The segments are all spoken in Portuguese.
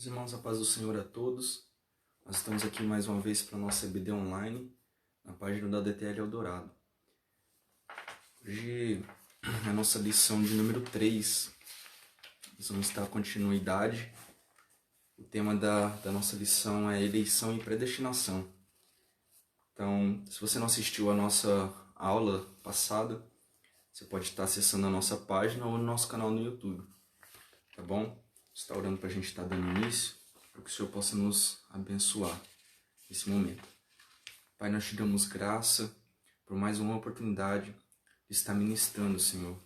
Meus irmãos, a paz do Senhor a todos. Nós estamos aqui mais uma vez para a nossa EBD online, na página da DTL Eldorado. Hoje é a nossa lição de número 3. Nós vamos dar continuidade. O tema da nossa lição é eleição e predestinação. Então, se você não assistiu a nossa aula passada, você pode estar acessando a nossa página ou no nosso canal no YouTube. Tá bom? Está orando para a gente estar dando início, para que o Senhor possa nos abençoar nesse momento. Pai, nós te damos graça por mais uma oportunidade de estar ministrando, Senhor.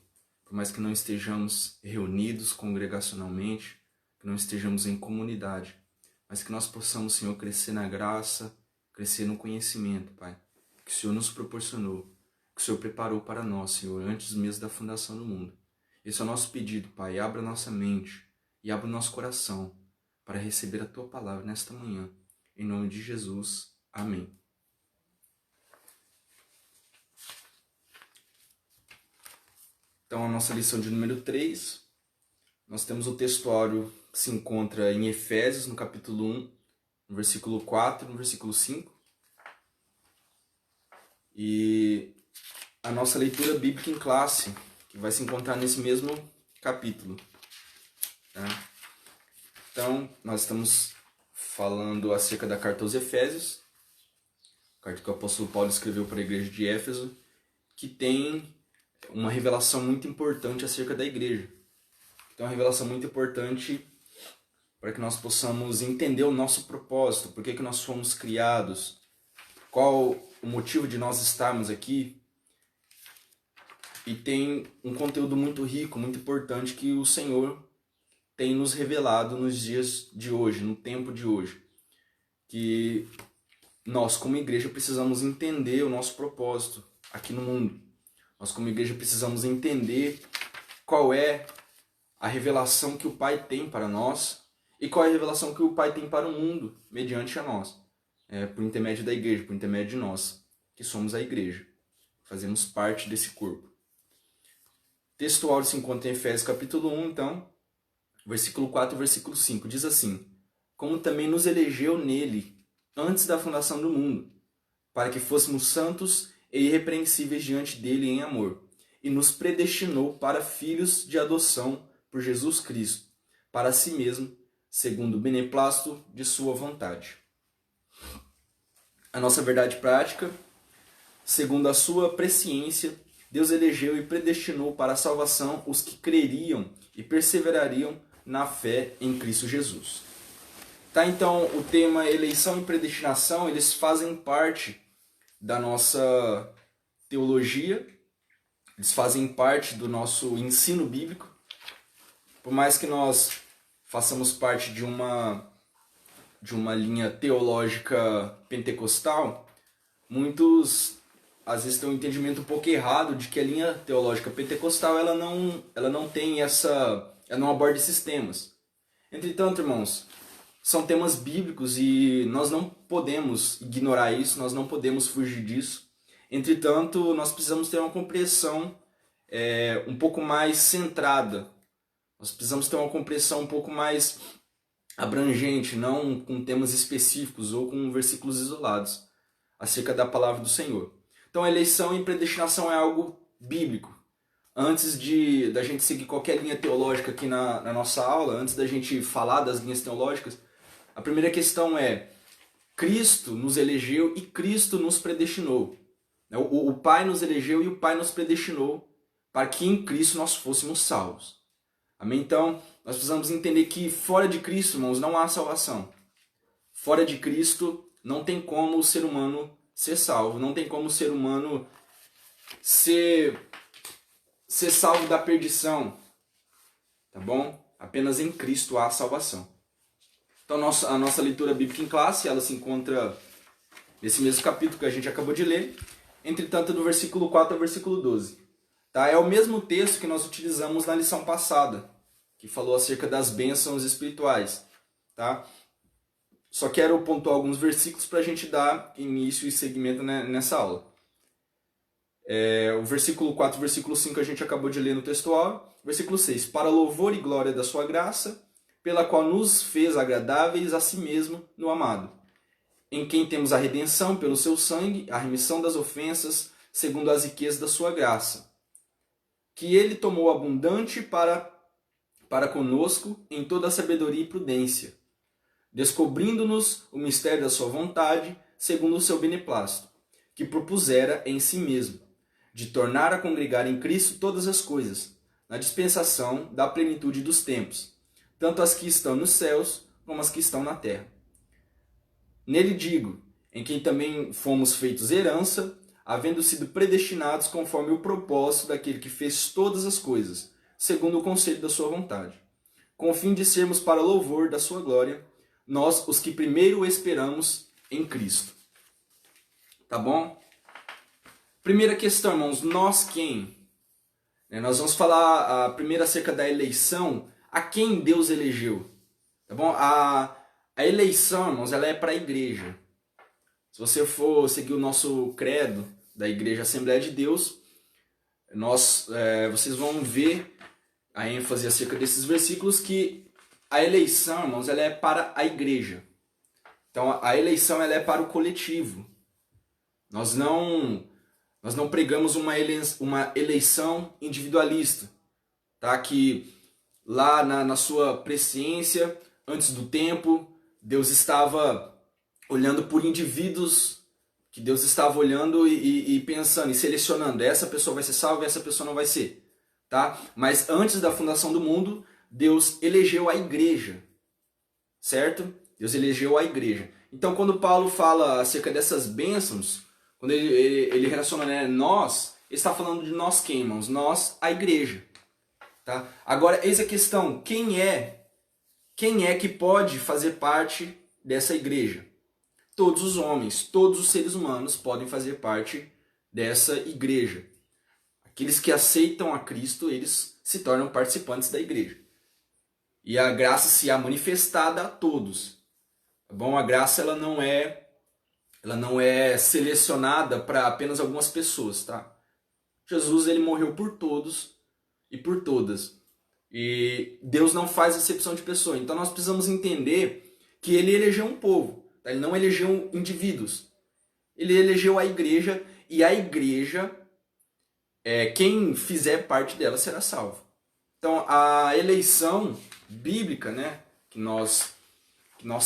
Por mais que não estejamos reunidos congregacionalmente, que não estejamos em comunidade, mas que nós possamos, Senhor, crescer na graça, crescer no conhecimento, Pai, que o Senhor nos proporcionou, que o Senhor preparou para nós, Senhor, antes mesmo da fundação do mundo. Esse é o nosso pedido, Pai. Abra nossa mente e abra o nosso coração para receber a Tua palavra nesta manhã. Em nome de Jesus. Amém. Então, a nossa lição de número 3, nós temos o textuário que se encontra em Efésios, no capítulo 1, no versículo 4 e no versículo 5. E a nossa leitura bíblica em classe, que vai se encontrar nesse mesmo capítulo. Tá? Então, nós estamos falando acerca da carta aos Efésios, carta que o apóstolo Paulo escreveu para a igreja de Éfeso, que tem uma revelação muito importante acerca da igreja. Então, uma revelação muito importante para que nós possamos entender o nosso propósito, por que nós fomos criados, qual o motivo de nós estarmos aqui. E tem um conteúdo muito rico, muito importante que o Senhor tem nos revelado nos dias de hoje, no tempo de hoje. Que nós, como igreja, precisamos entender o nosso propósito aqui no mundo. Nós, como igreja, precisamos entender qual é a revelação que o Pai tem para nós e qual é a revelação que o Pai tem para o mundo, mediante a nós. Por intermédio da igreja, por intermédio de nós, que somos a igreja. Fazemos parte desse corpo. O texto áureo se encontra em Efésios capítulo 1, então, versículo 4 e versículo 5. Diz assim: como também nos elegeu nele, antes da fundação do mundo, para que fôssemos santos e irrepreensíveis diante dele em amor, e nos predestinou para filhos de adoção por Jesus Cristo, para si mesmo, segundo o beneplácito de sua vontade. A nossa verdade prática: segundo a sua presciência, Deus elegeu e predestinou para a salvação os que creriam e perseverariam na fé em Cristo Jesus. Tá, então, o tema eleição e predestinação, eles fazem parte da nossa teologia, eles fazem parte do nosso ensino bíblico. Por mais que nós façamos parte de uma linha teológica pentecostal, muitos às vezes tem um entendimento um pouco errado de que a linha teológica pentecostal ela não tem ela não aborda esses temas. Entretanto, irmãos, são temas bíblicos e nós não podemos ignorar isso, nós não podemos fugir disso. Entretanto, nós precisamos ter uma compreensão um pouco mais centrada. Nós precisamos ter uma compreensão um pouco mais abrangente, não com temas específicos ou com versículos isolados acerca da palavra do Senhor. Então, a eleição e predestinação é algo bíblico. Antes da gente seguir qualquer linha teológica aqui na nossa aula, antes da gente falar das linhas teológicas, a primeira questão é: Cristo nos elegeu e Cristo nos predestinou. O Pai nos elegeu e o Pai nos predestinou para que em Cristo nós fôssemos salvos. Amém? Então, nós precisamos entender que fora de Cristo, irmãos, não há salvação. Fora de Cristo, não tem como o ser humano ser salvo. Não tem como o ser humano ser salvo da perdição. Tá bom? Apenas em Cristo há salvação. Então, a nossa leitura bíblica em classe, ela se encontra nesse mesmo capítulo que a gente acabou de ler. Entretanto, do versículo 4 ao versículo 12. Tá? É o mesmo texto que nós utilizamos na lição passada, que falou acerca das bênçãos espirituais. Tá? Só quero pontuar alguns versículos para a gente dar início e seguimento nessa aula. O versículo 4 e o versículo 5 a gente acabou de ler no textual. Versículo 6. Para louvor e glória da sua graça, pela qual nos fez agradáveis a si mesmo no amado, em quem temos a redenção pelo seu sangue, a remissão das ofensas, segundo as riquezas da sua graça, que ele tomou abundante para conosco em toda a sabedoria e prudência, descobrindo-nos o mistério da sua vontade, segundo o seu beneplácito, que propusera em si mesmo, de tornar a congregar em Cristo todas as coisas, na dispensação da plenitude dos tempos, tanto as que estão nos céus como as que estão na terra. Nele digo, em quem também fomos feitos herança, havendo sido predestinados conforme o propósito daquele que fez todas as coisas, segundo o conselho da sua vontade, com o fim de sermos para louvor da sua glória, nós os que primeiro esperamos em Cristo. Tá bom? Primeira questão, irmãos, nós quem? Nós vamos falar primeiro acerca da eleição, a quem Deus elegeu. Tá bom? A eleição, irmãos, ela é para a igreja. Se você for seguir o nosso credo da Igreja Assembleia de Deus, vocês vão ver a ênfase acerca desses versículos que a eleição, irmãos, ela é para a igreja. Então, a eleição ela é para o coletivo. Nós não pregamos uma eleição individualista, tá? Que lá na sua presciência, antes do tempo, Deus estava olhando por indivíduos, que Deus estava olhando e pensando e selecionando, essa pessoa vai ser salva e essa pessoa não vai ser. Tá? Mas antes da fundação do mundo, Deus elegeu a igreja, certo? Deus elegeu a igreja. Então, quando Paulo fala acerca dessas bênçãos, quando ele relaciona, né, nós, ele está falando de nós quem, irmãos? Nós, a igreja. Tá? Agora, eis a questão, quem é que pode fazer parte dessa igreja? Todos os homens, todos os seres humanos podem fazer parte dessa igreja. Aqueles que aceitam a Cristo, eles se tornam participantes da igreja. E a graça se é manifestada a todos. Tá bom? A graça ela não é selecionada para apenas algumas pessoas, tá? Jesus ele morreu por todos e por todas. E Deus não faz acepção de pessoa. Então nós precisamos entender que ele elegeu um povo, tá? Ele não elegeu indivíduos. Ele elegeu a igreja e a igreja quem fizer parte dela será salvo. Então, a eleição bíblica, né, que nós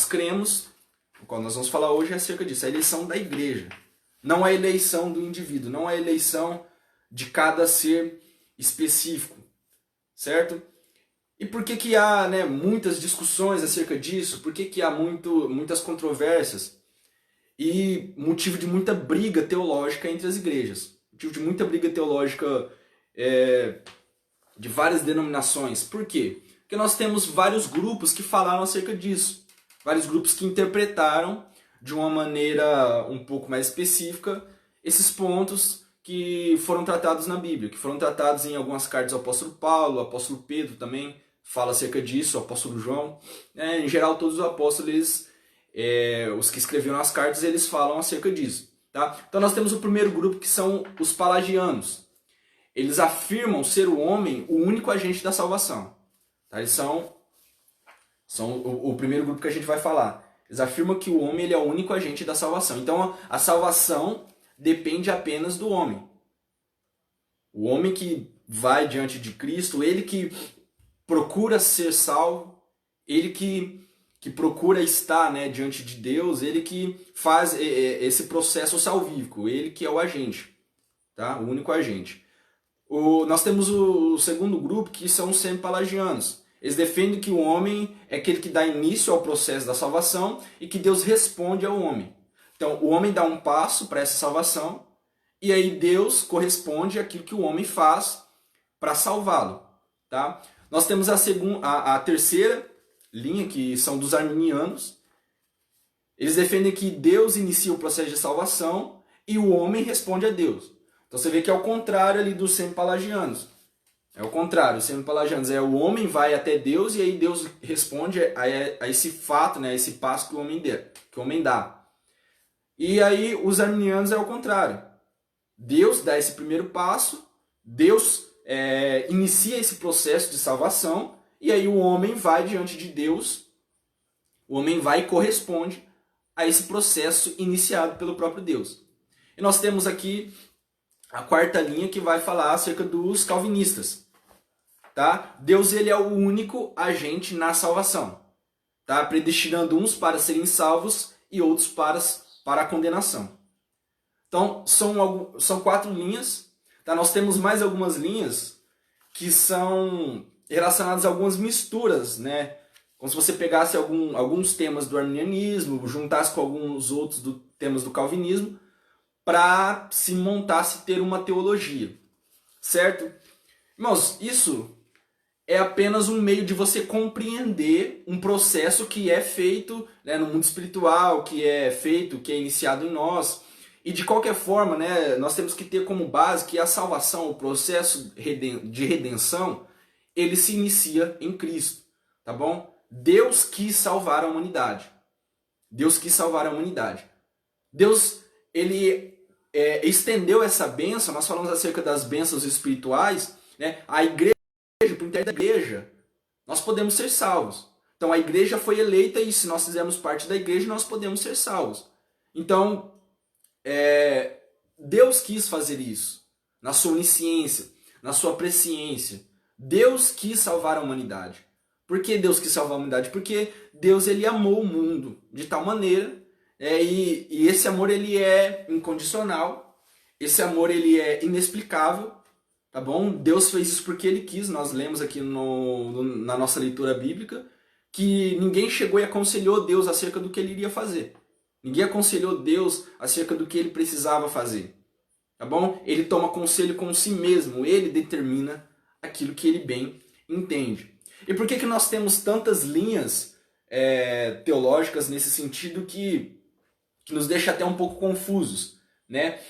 cremos, o qual nós vamos falar hoje é acerca disso, a eleição da igreja. Não a eleição do indivíduo, não a eleição de cada ser específico, certo? E por que há, né, muitas discussões acerca disso? Por que há muitas controvérsias? E motivo de muita briga teológica entre as igrejas. Motivo de muita briga teológica de várias denominações. Por quê? Porque nós temos vários grupos que falaram acerca disso. Vários grupos que interpretaram de uma maneira um pouco mais específica esses pontos que foram tratados na Bíblia, que foram tratados em algumas cartas do apóstolo Paulo, o apóstolo Pedro também fala acerca disso, o apóstolo João. Em geral, todos os apóstolos, os que escreveram as cartas, eles falam acerca disso. Tá? Então nós temos o primeiro grupo que são os pelagianos. Eles afirmam ser o homem o único agente da salvação. Tá? Eles são o primeiro grupo que a gente vai falar. Eles afirmam que o homem ele é o único agente da salvação. Então a salvação depende apenas do homem. O homem que vai diante de Cristo, ele que procura ser salvo, ele que procura estar, né, diante de Deus, ele que faz esse processo salvífico, ele que é o agente, tá? O único agente. Nós temos o segundo grupo, que são os semi-pelagianos. Eles defendem que o homem é aquele que dá início ao processo da salvação e que Deus responde ao homem. Então, o homem dá um passo para essa salvação e aí Deus corresponde àquilo que o homem faz para salvá-lo, tá? Nós temos a terceira linha, que são dos arminianos. Eles defendem que Deus inicia o processo de salvação e o homem responde a Deus. Então você vê que é o contrário ali dos semi-pelagianos. É o contrário, os semi-pelagianos o homem vai até Deus e aí Deus responde a esse fato, né, a esse passo que o homem dá. E aí os arminianos é o contrário. Deus dá esse primeiro passo, Deus inicia esse processo de salvação e aí o homem vai diante de Deus, o homem vai e corresponde a esse processo iniciado pelo próprio Deus. E nós temos aqui a quarta linha que vai falar acerca dos calvinistas. Tá? Deus ele é o único agente na salvação, tá? Predestinando uns para serem salvos e outros para a condenação. Então, são 4 linhas. Tá? Nós temos mais algumas linhas que são relacionadas a algumas misturas, né? Como se você pegasse alguns temas do arminianismo, juntasse com alguns outros temas do calvinismo, para se montasse ter uma teologia, certo? Irmãos, isso é apenas um meio de você compreender um processo que é feito, né, no mundo espiritual, que é iniciado em nós. E de qualquer forma, né, nós temos que ter como base que a salvação, o processo de redenção, ele se inicia em Cristo, tá bom? Deus quis salvar a humanidade. Deus quis salvar a humanidade. Deus, ele estendeu essa bênção, nós falamos acerca das bênçãos espirituais, né? A igreja, por intermédio da igreja, nós podemos ser salvos. Então a igreja foi eleita e se nós fizermos parte da igreja, nós podemos ser salvos. Então, Deus quis fazer isso, na sua onisciência, na sua presciência. Deus quis salvar a humanidade. Por que Deus quis salvar a humanidade? Porque Deus ele amou o mundo de tal maneira, e esse amor ele é incondicional, esse amor ele é inexplicável, tá bom? Deus fez isso porque ele quis. Nós lemos aqui na nossa leitura bíblica que ninguém chegou e aconselhou Deus acerca do que ele iria fazer. Ninguém aconselhou Deus acerca do que ele precisava fazer, tá bom? Ele toma conselho com si mesmo, ele determina aquilo que ele bem entende. E por que nós temos tantas linhas teológicas nesse sentido que nos deixa até um pouco confusos, né?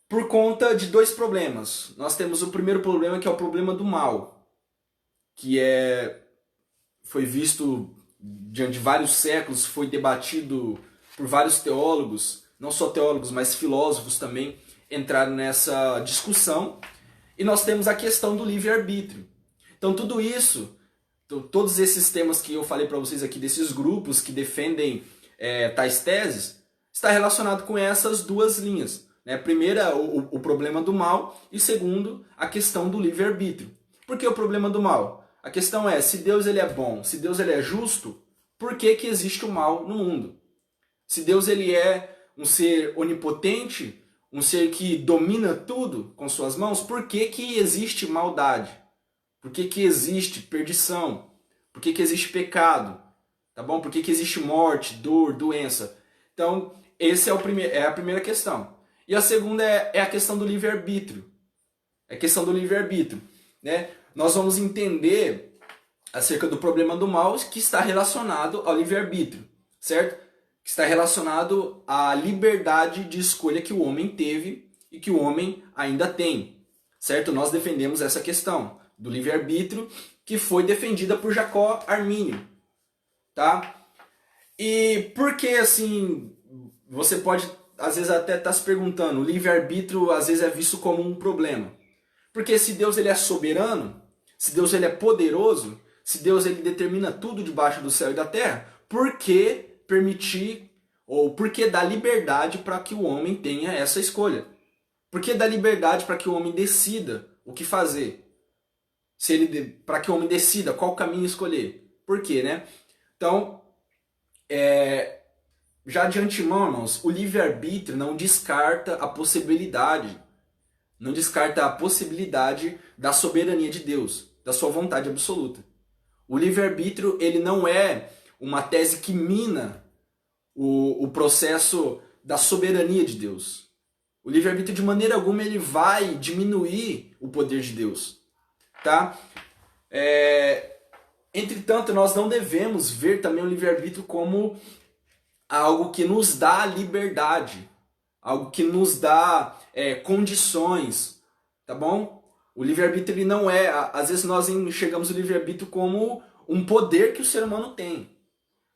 Por conta de 2 problemas. Nós temos o primeiro problema, que é o problema do mal, que foi visto diante de vários séculos, foi debatido por vários teólogos, não só teólogos, mas filósofos também entraram nessa discussão. E nós temos a questão do livre-arbítrio. Então tudo isso, todos esses temas que eu falei para vocês aqui, desses grupos que defendem tais teses, está relacionado com essas 2 linhas. Né? Primeira, o problema do mal, e segundo, a questão do livre-arbítrio. Por que o problema do mal? A questão é, se Deus ele é bom, se Deus ele é justo, por que existe o mal no mundo? Se Deus ele é um ser onipotente, um ser que domina tudo com suas mãos, por que existe maldade? Por que existe perdição? Por que existe pecado? Tá bom? Por que existe morte, dor, doença? Então, esse é a primeira questão. E a segunda é a questão do livre-arbítrio. É a questão do livre-arbítrio, né? Nós vamos entender acerca do problema do mal que está relacionado ao livre-arbítrio, certo? Que está relacionado à liberdade de escolha que o homem teve e que o homem ainda tem, certo? Nós defendemos essa questão do livre-arbítrio que foi defendida por Jacó Armínio, tá? E por que, assim, você pode às vezes até estar se perguntando, o livre-arbítrio às vezes é visto como um problema. Porque se Deus ele é soberano, se Deus ele é poderoso, se Deus ele determina tudo debaixo do céu e da terra, por que permitir ou por que dar liberdade para que o homem tenha essa escolha? Por que dar liberdade para que o homem decida o que fazer? Para que o homem decida qual caminho escolher? Por quê, né? Então, já de antemão, irmãos, o livre-arbítrio não descarta a possibilidade, da soberania de Deus, da sua vontade absoluta. O livre-arbítrio ele não é uma tese que mina o processo da soberania de Deus. O livre-arbítrio de maneira alguma ele vai diminuir o poder de Deus, tá? Entretanto, nós não devemos ver também o livre-arbítrio como algo que nos dá liberdade, algo que nos dá condições, tá bom? O livre-arbítrio ele não é, às vezes nós enxergamos o livre-arbítrio como um poder que o ser humano tem,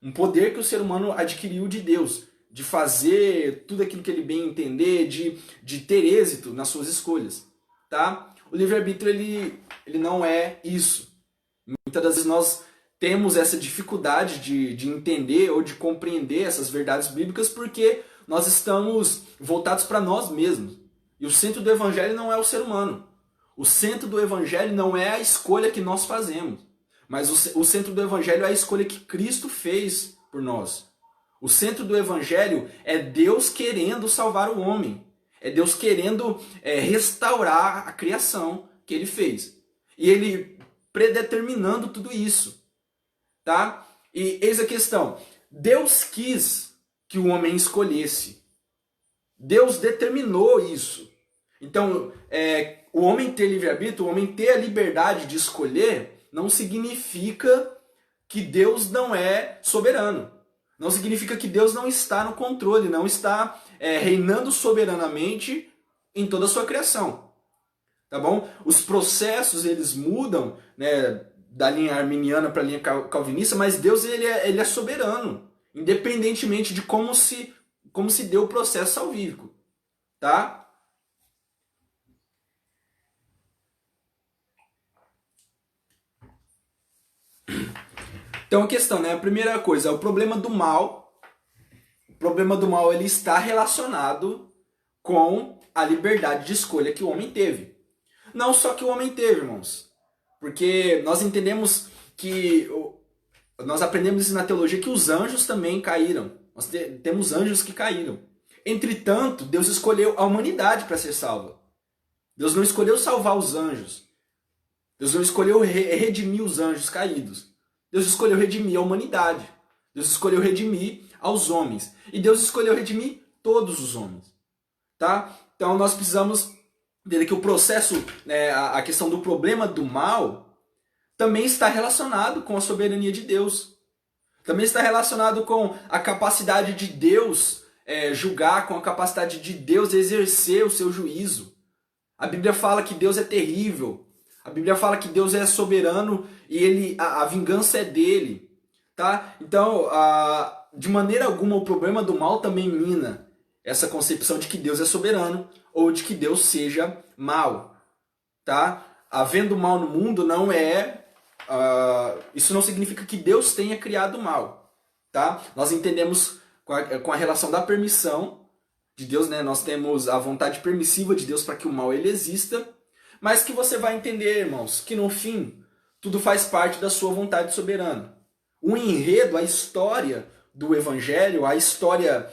um poder que o ser humano adquiriu de Deus, de fazer tudo aquilo que ele bem entender, de ter êxito nas suas escolhas, tá? O livre-arbítrio ele não é isso. Muitas das vezes nós temos essa dificuldade de entender ou de compreender essas verdades bíblicas porque nós estamos voltados para nós mesmos. E o centro do evangelho não é o ser humano. O centro do evangelho não é a escolha que nós fazemos, mas o centro do evangelho é a escolha que Cristo fez por nós. O centro do evangelho é Deus querendo salvar o homem. É Deus querendo restaurar a criação que ele fez. E ele predeterminando tudo isso. Tá? E eis a questão. Deus quis que o homem escolhesse. Deus determinou isso. Então, o homem ter livre-arbítrio, o homem ter a liberdade de escolher, não significa que Deus não é soberano. Não significa que Deus não está no controle, não está reinando soberanamente em toda a sua criação. Tá bom? Os processos, eles mudam, né, da linha arminiana para a linha calvinista, mas Deus ele é soberano, independentemente de como se deu o processo salvífico. Tá? Então a questão, né? A primeira coisa é o problema do mal. O problema do mal ele está relacionado com a liberdade de escolha que o homem teve. Não só que o homem teve, irmãos. Porque nós entendemos que... Nós aprendemos isso na teologia, que os anjos também caíram. Nós temos anjos que caíram. Entretanto, Deus escolheu a humanidade para ser salva. Deus não escolheu salvar os anjos. Deus não escolheu redimir os anjos caídos. Deus escolheu redimir a humanidade. Deus escolheu redimir aos homens. E Deus escolheu redimir todos os homens. Tá? Então nós precisamos entender que o processo, né, a questão do problema do mal, também está relacionado com a soberania de Deus. Também está relacionado com a capacidade de Deus julgar, com a capacidade de Deus exercer o seu juízo. A Bíblia fala que Deus é terrível. A Bíblia fala que Deus é soberano e a vingança é dele. Tá? Então, de maneira alguma, o problema do mal também mina essa concepção de que Deus é soberano ou de que Deus seja mal. Tá? Havendo mal no mundo não isso não significa que Deus tenha criado o mal. Tá? Nós entendemos com a relação da permissão de Deus, né? Nós temos a vontade permissiva de Deus para que o mal ele exista, mas que você vai entender, irmãos, que no fim tudo faz parte da sua vontade soberana. O enredo, a história do Evangelho, a história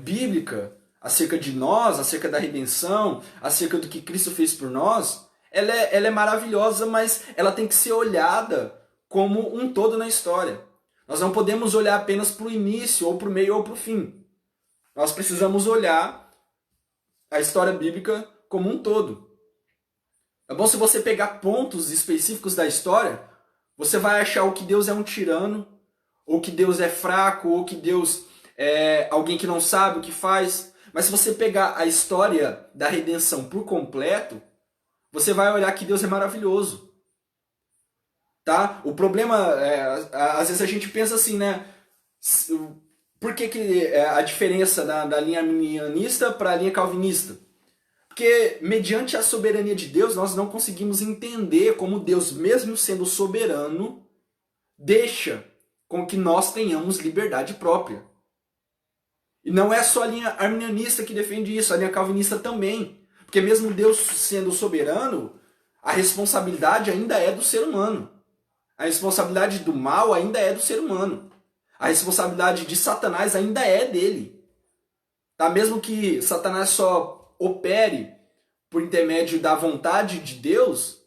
bíblica acerca de nós, acerca da redenção, acerca do que Cristo fez por nós, ela é maravilhosa, mas ela tem que ser olhada como um todo na história. Nós não podemos olhar apenas para o início, ou para o meio, ou para o fim. Nós precisamos olhar a história bíblica como um todo. É bom se você pegar pontos específicos da história, você vai achar ou que Deus é um tirano, ou que Deus é fraco, ou que Deus é alguém que não sabe o que faz. Mas se você pegar a história da redenção por completo, você vai olhar que Deus é maravilhoso. Tá? O problema, às vezes a gente pensa assim, né? Por que a diferença da linha arminianista para a linha calvinista? Porque, mediante a soberania de Deus, nós não conseguimos entender como Deus, mesmo sendo soberano, deixa com que nós tenhamos liberdade própria. E não é só a linha arminianista que defende isso, a linha calvinista também. Porque mesmo Deus sendo soberano, a responsabilidade ainda é do ser humano. A responsabilidade do mal ainda é do ser humano. A responsabilidade de Satanás ainda é dele. Tá? Mesmo que Satanás só opere por intermédio da vontade de Deus,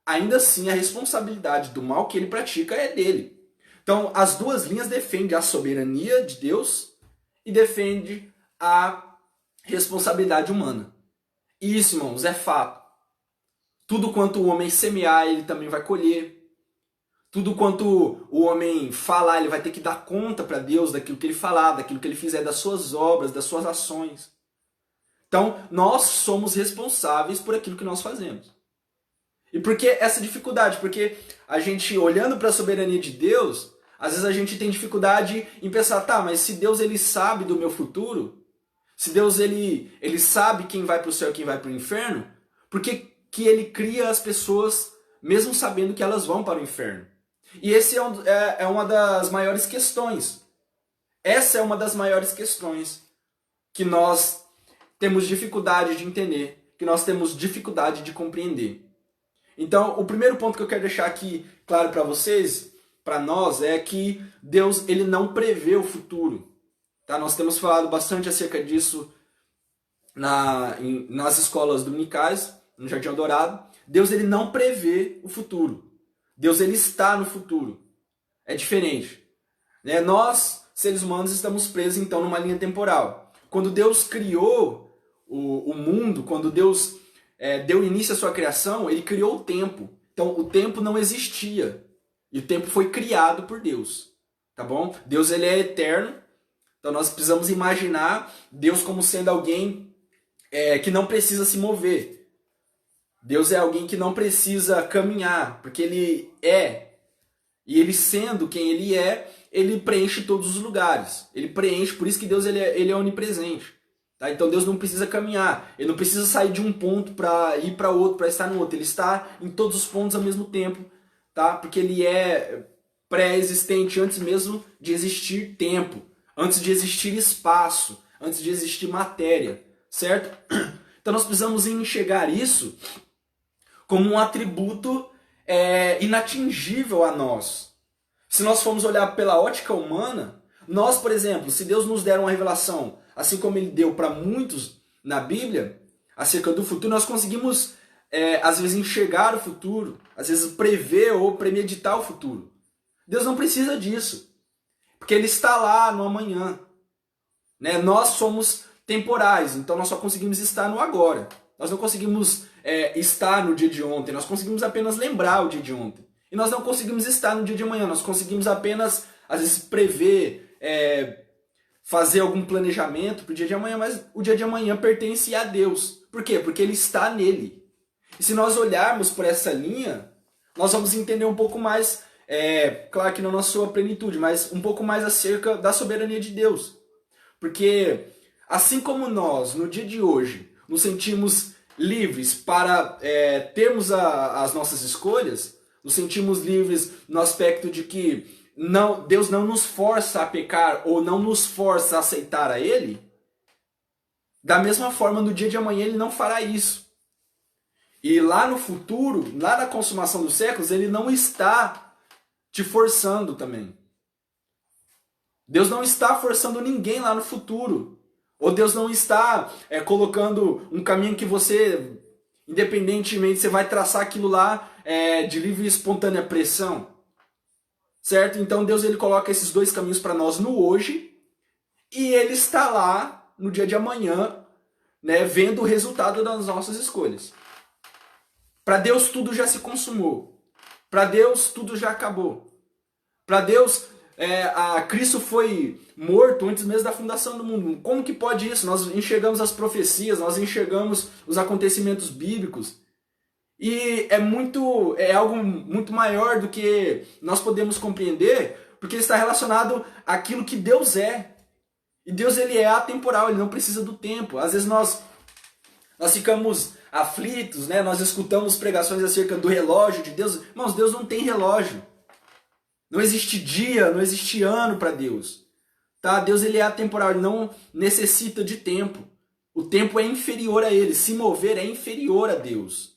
ainda assim a responsabilidade do mal que ele pratica é dele. Então, as duas linhas defendem a soberania de Deus e defendem a responsabilidade humana. E isso, irmãos, é fato. Tudo quanto o homem semear, ele também vai colher. Tudo quanto o homem falar, ele vai ter que dar conta para Deus daquilo que ele falar, daquilo que ele fizer, das suas obras, das suas ações. Então, nós somos responsáveis por aquilo que nós fazemos. E por que essa dificuldade? Porque a gente, olhando para a soberania de Deus, às vezes a gente tem dificuldade em pensar, tá, mas se Deus ele sabe do meu futuro, se Deus ele sabe quem vai para o céu e quem vai para o inferno, por que ele cria as pessoas mesmo sabendo que elas vão para o inferno. E esse é uma das maiores questões. Essa é uma das maiores questões que nós temos dificuldade de entender, que nós temos dificuldade de compreender. Então, o primeiro ponto que eu quero deixar aqui claro para vocês, para nós, é que Deus ele não prevê o futuro. Tá? Nós temos falado bastante acerca disso nas escolas dominicais, no Jardim Dourado. Deus ele não prevê o futuro. Deus ele está no futuro. É diferente. Né? Nós, seres humanos, estamos presos então numa linha temporal. Quando Deus criou o mundo, quando Deus deu início à sua criação, ele criou o tempo. Então o tempo não existia. E o tempo foi criado por Deus. Tá bom? Deus ele é eterno. Então nós precisamos imaginar Deus como sendo alguém que não precisa se mover. Deus é alguém que não precisa caminhar, porque ele é. E ele sendo quem ele é, ele preenche todos os lugares. Ele preenche, por isso que Deus ele é onipresente. Tá? Então Deus não precisa caminhar. Ele não precisa sair de um ponto para ir para outro, para estar no outro. Ele está em todos os pontos ao mesmo tempo. Tá? Porque ele é pré-existente antes mesmo de existir tempo. Antes de existir espaço. Antes de existir matéria. Certo? Então nós precisamos enxergar isso como um atributo inatingível a nós. Se nós formos olhar pela ótica humana, nós, por exemplo, se Deus nos der uma revelação, assim como ele deu para muitos na Bíblia, acerca do futuro, nós conseguimos, às vezes, enxergar o futuro, às vezes prever ou premeditar o futuro. Deus não precisa disso, porque ele está lá no amanhã. Né? Nós somos temporais, então nós só conseguimos estar no agora. Nós não conseguimos estar no dia de ontem, nós conseguimos apenas lembrar o dia de ontem. E nós não conseguimos estar no dia de amanhã, nós conseguimos apenas, às vezes, prever, fazer algum planejamento para o dia de amanhã, mas o dia de amanhã pertence a Deus. Por quê? Porque ele está nele. E se nós olharmos por essa linha, nós vamos entender um pouco mais, claro que não na sua plenitude, mas um pouco mais acerca da soberania de Deus. Porque assim como nós, no dia de hoje, nos sentimos livres para termos as nossas escolhas, nos sentimos livres no aspecto de que Deus não nos força a pecar ou não nos força a aceitar a Ele, da mesma forma, no dia de amanhã Ele não fará isso. E lá no futuro, lá na consumação dos séculos, Ele não está te forçando também. Deus não está forçando ninguém lá no futuro. Ou Deus não está colocando um caminho que você, independentemente, você vai traçar aquilo lá de livre e espontânea pressão. Certo? Então Deus ele coloca esses dois caminhos para nós no hoje. E ele está lá no dia de amanhã, né, vendo o resultado das nossas escolhas. Para Deus tudo já se consumou. Para Deus tudo já acabou. Para Deus Cristo foi morto antes mesmo da fundação do mundo. Como que pode isso? Nós enxergamos as profecias, nós enxergamos os acontecimentos bíblicos. E é algo muito maior do que nós podemos compreender, porque está relacionado àquilo que Deus é. E Deus ele é atemporal, ele não precisa do tempo. Às vezes nós ficamos aflitos, né? Nós escutamos pregações acerca do relógio de Deus. Irmãos, Deus não tem relógio. Não existe dia, não existe ano para Deus. Tá? Deus ele é atemporal, ele não necessita de tempo. O tempo é inferior a ele, se mover é inferior a Deus.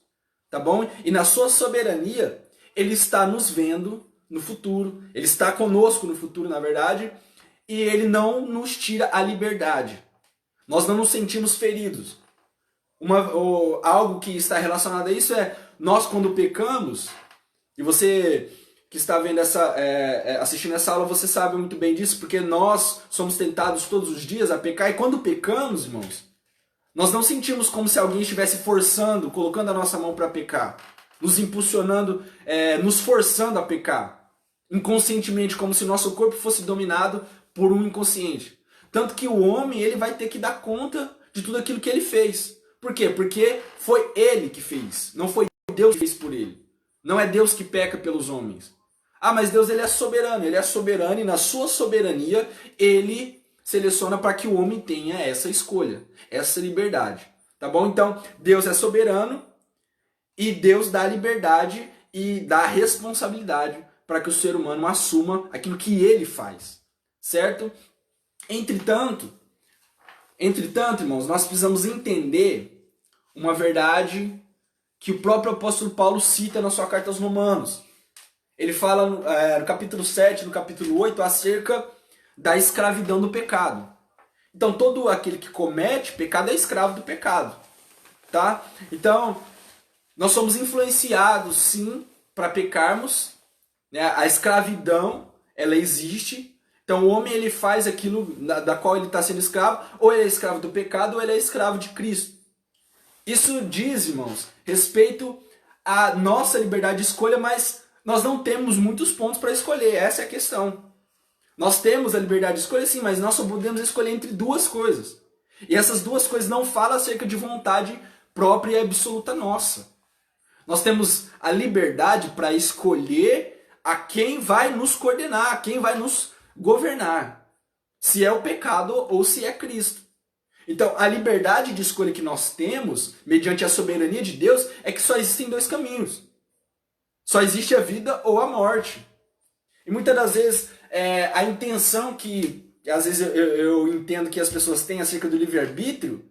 Tá bom? E na sua soberania, ele está nos vendo no futuro, ele está conosco no futuro, na verdade, e ele não nos tira a liberdade. Nós não nos sentimos feridos. Algo que está relacionado a isso nós quando pecamos, e você que está vendo assistindo essa aula, você sabe muito bem disso, porque nós somos tentados todos os dias a pecar, e quando pecamos, irmãos, nós não sentimos como se alguém estivesse forçando, colocando a nossa mão para pecar, nos impulsionando, nos forçando a pecar, inconscientemente, como se nosso corpo fosse dominado por um inconsciente. Tanto que o homem ele vai ter que dar conta de tudo aquilo que ele fez. Por quê? Porque foi ele que fez, não foi Deus que fez por ele. Não é Deus que peca pelos homens. Ah, mas Deus ele é soberano e na sua soberania ele seleciona para que o homem tenha essa escolha, essa liberdade. Tá bom? Então, Deus é soberano e Deus dá liberdade e dá responsabilidade para que o ser humano assuma aquilo que ele faz, certo? Entretanto, irmãos, nós precisamos entender uma verdade que o próprio apóstolo Paulo cita na sua carta aos Romanos. Ele fala no capítulo 7, no capítulo 8, acerca da escravidão do pecado. Então, todo aquele que comete pecado é escravo do pecado, tá? Então, nós somos influenciados, sim, para pecarmos, né? A escravidão, ela existe. Então, o homem, ele faz aquilo da qual ele está sendo escravo, ou ele é escravo do pecado, ou ele é escravo de Cristo. Isso diz, irmãos, respeito à nossa liberdade de escolha, mas nós não temos muitos pontos para escolher, essa é a questão. Nós temos a liberdade de escolha, sim, mas nós só podemos escolher entre duas coisas. E essas duas coisas não falam acerca de vontade própria e absoluta nossa. Nós temos a liberdade para escolher a quem vai nos coordenar, a quem vai nos governar. Se é o pecado ou se é Cristo. Então, a liberdade de escolha que nós temos, mediante a soberania de Deus, é que só existem dois caminhos. Só existe a vida ou a morte. E muitas das vezes, a intenção que, às vezes, eu entendo que as pessoas têm acerca do livre-arbítrio,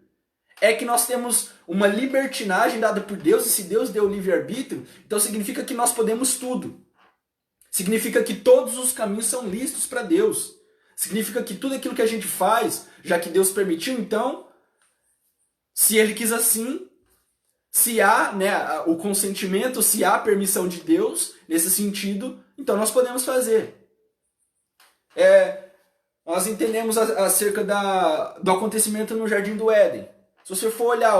é que nós temos uma libertinagem dada por Deus, e se Deus deu o livre-arbítrio, então significa que nós podemos tudo. Significa que todos os caminhos são lícitos para Deus. Significa que tudo aquilo que a gente faz, já que Deus permitiu, então, se Ele quis assim, se há, né, o consentimento, se há a permissão de Deus, nesse sentido, então nós podemos fazer. Nós entendemos acerca do acontecimento no Jardim do Éden. Se você for olhar,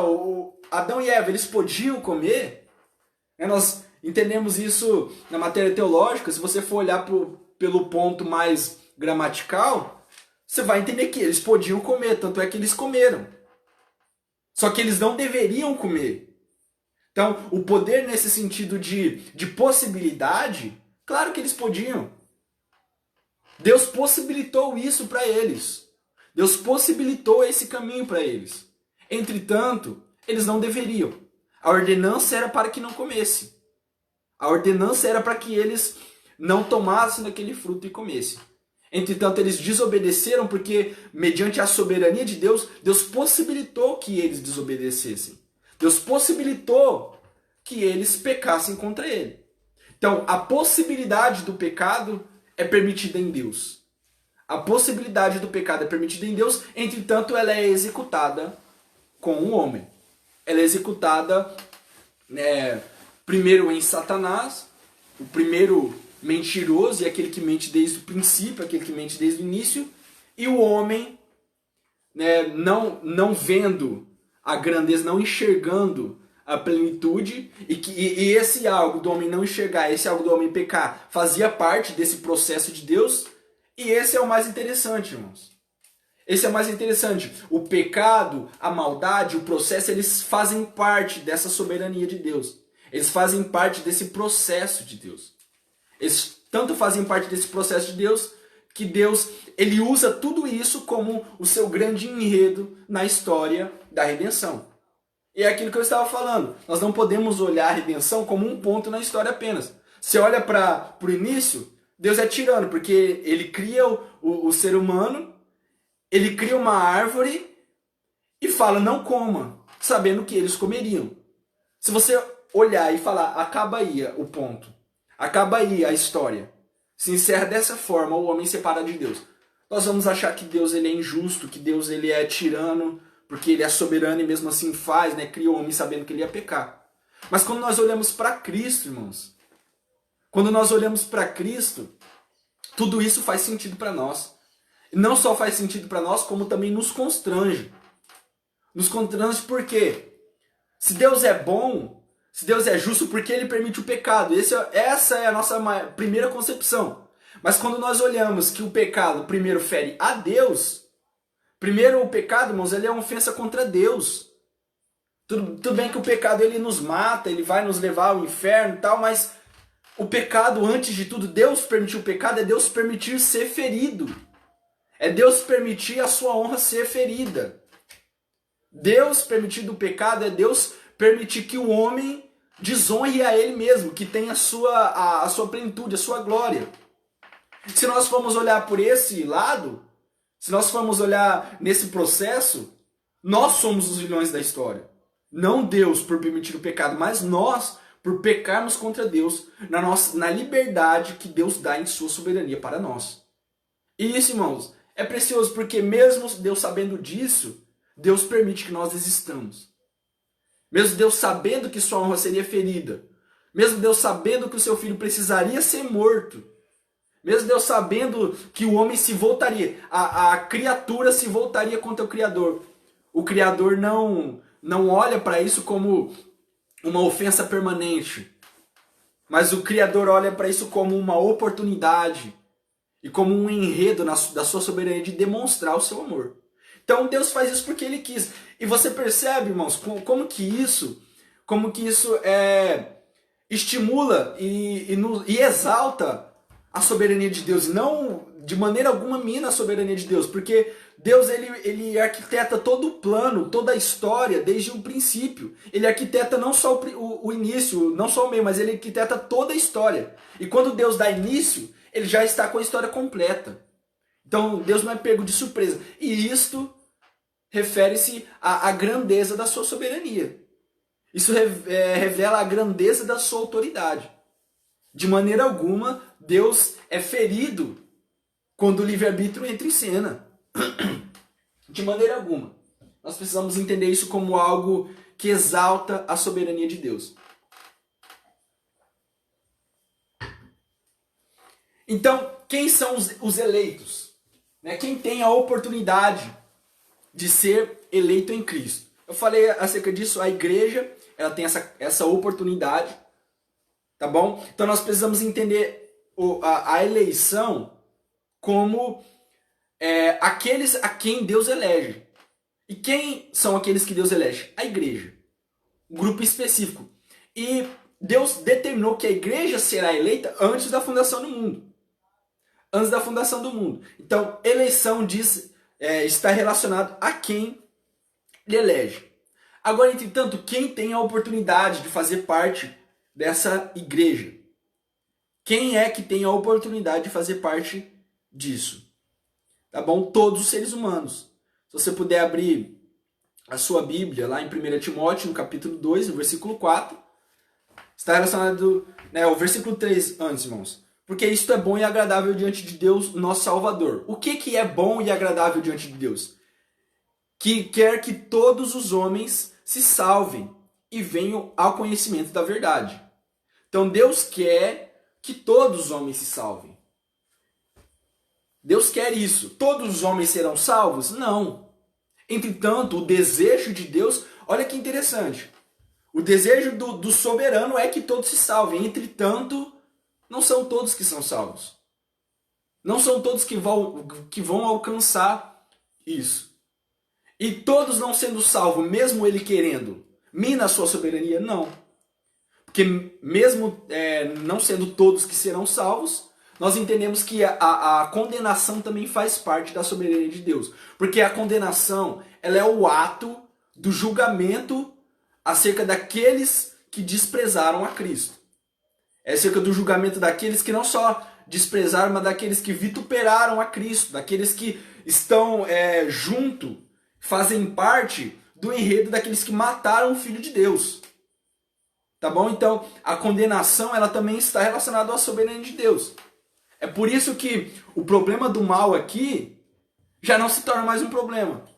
Adão e Eva, eles podiam comer, né, nós entendemos isso na matéria teológica. Se você for olhar pelo ponto mais gramatical, você vai entender que eles podiam comer, tanto é que eles comeram. Só que eles não deveriam comer. Então, o poder nesse sentido de possibilidade, claro que eles podiam. Deus possibilitou isso para eles. Deus possibilitou esse caminho para eles. Entretanto, eles não deveriam. A ordenança era para que não comessem. A ordenança era para que eles não tomassem daquele fruto e comessem. Entretanto, eles desobedeceram porque, mediante a soberania de Deus, Deus possibilitou que eles desobedecessem. Deus possibilitou que eles pecassem contra Ele. Então, a possibilidade do pecado é permitida em Deus. A possibilidade do pecado é permitida em Deus, entretanto, ela é executada com o homem. Ela é executada, primeiro em Satanás, o primeiro mentiroso e aquele que mente desde o princípio, aquele que mente desde o início, e o homem, não vendo a grandeza, não enxergando a plenitude, e esse algo do homem não enxergar, esse algo do homem pecar, fazia parte desse processo de Deus, e esse é o mais interessante, irmãos. Esse é o mais interessante. O pecado, a maldade, o processo, eles fazem parte dessa soberania de Deus. Eles fazem parte desse processo de Deus. Eles tanto fazem parte desse processo de Deus, que Deus, ele usa tudo isso como o seu grande enredo na história da redenção. E é aquilo que eu estava falando. Nós não podemos olhar a redenção como um ponto na história apenas. Você olha para o início, Deus é tirano, porque ele cria o ser humano, ele cria uma árvore e fala, não coma, sabendo que eles comeriam. Se você olhar e falar, acaba aí o ponto. Acaba aí a história. Se encerra dessa forma, o homem separa de Deus. Nós vamos achar que Deus ele é injusto, que Deus ele é tirano, porque ele é soberano e mesmo assim faz, cria o homem sabendo que ele ia pecar. Mas quando nós olhamos para Cristo, irmãos, quando nós olhamos para Cristo, tudo isso faz sentido para nós. E não só faz sentido para nós, como também nos constrange. Nos constrange por quê? Se Deus é bom, se Deus é justo, por que ele permite o pecado? Essa é a nossa primeira concepção. Mas quando nós olhamos que o pecado primeiro fere a Deus, primeiro o pecado, irmãos, ele é uma ofensa contra Deus. Tudo bem que o pecado ele nos mata, ele vai nos levar ao inferno e tal, mas o pecado, antes de tudo, Deus permitir o pecado, é Deus permitir ser ferido. É Deus permitir a sua honra ser ferida. Deus permitir o pecado é Deus permitir que o homem desonre a Ele mesmo, que tem a sua plenitude, a sua glória. Se nós formos olhar por esse lado, se nós formos olhar nesse processo, nós somos os vilões da história. Não Deus por permitir o pecado, mas nós por pecarmos contra Deus na liberdade que Deus dá em sua soberania para nós. E isso, irmãos, é precioso porque mesmo Deus sabendo disso, Deus permite que nós existamos. Mesmo Deus sabendo que sua honra seria ferida, mesmo Deus sabendo que o seu filho precisaria ser morto, mesmo Deus sabendo que o homem se voltaria, a criatura se voltaria contra o Criador não olha para isso como uma ofensa permanente, mas o Criador olha para isso como uma oportunidade e como um enredo da sua soberania de demonstrar o seu amor. Então Deus faz isso porque Ele quis. E você percebe, irmãos, como que isso estimula e exalta a soberania de Deus. Não de maneira alguma mina a soberania de Deus, porque Deus ele arquiteta todo o plano, toda a história desde o princípio. Ele arquiteta não só o início, não só o meio, mas ele arquiteta toda a história. E quando Deus dá início, ele já está com a história completa. Então Deus não é pego de surpresa. E isto refere-se à grandeza da sua soberania. Isso revela a grandeza da sua autoridade. De maneira alguma, Deus é ferido quando o livre-arbítrio entra em cena. De maneira alguma. Nós precisamos entender isso como algo que exalta a soberania de Deus. Então, quem são os eleitos? Quem tem a oportunidade de ser eleito em Cristo? Eu falei acerca disso, a igreja ela tem essa oportunidade, tá bom? Então nós precisamos entender a eleição como aqueles a quem Deus elege. E quem são aqueles que Deus elege? A igreja. Um grupo específico. E Deus determinou que a igreja será eleita antes da fundação do mundo. Antes da fundação do mundo. Então, eleição está relacionado a quem Ele elege. Agora, entretanto, quem tem a oportunidade de fazer parte dessa igreja? Quem é que tem a oportunidade de fazer parte disso? Tá bom? Todos os seres humanos. Se você puder abrir a sua Bíblia lá em 1 Timóteo, no capítulo 2, no versículo 4, está relacionado, o versículo 3 antes, irmãos. Porque isto é bom e agradável diante de Deus, nosso Salvador. O que é bom e agradável diante de Deus? Que quer que todos os homens se salvem e venham ao conhecimento da verdade. Então Deus quer que todos os homens se salvem. Deus quer isso. Todos os homens serão salvos? Não. Entretanto, o desejo de Deus, olha que interessante. O desejo do soberano é que todos se salvem. Entretanto, não são todos que são salvos. Não são todos que vão alcançar isso. E todos não sendo salvos, mesmo ele querendo, mina a sua soberania? Não. Porque mesmo não sendo todos que serão salvos, nós entendemos que a condenação também faz parte da soberania de Deus. Porque a condenação ela é o ato do julgamento acerca daqueles que desprezaram a Cristo. É acerca do julgamento daqueles que não só desprezaram, mas daqueles que vituperaram a Cristo, daqueles que estão junto, fazem parte do enredo daqueles que mataram o Filho de Deus. Tá bom? Então, a condenação ela também está relacionada à soberania de Deus. É por isso que o problema do mal aqui já não se torna mais um problema.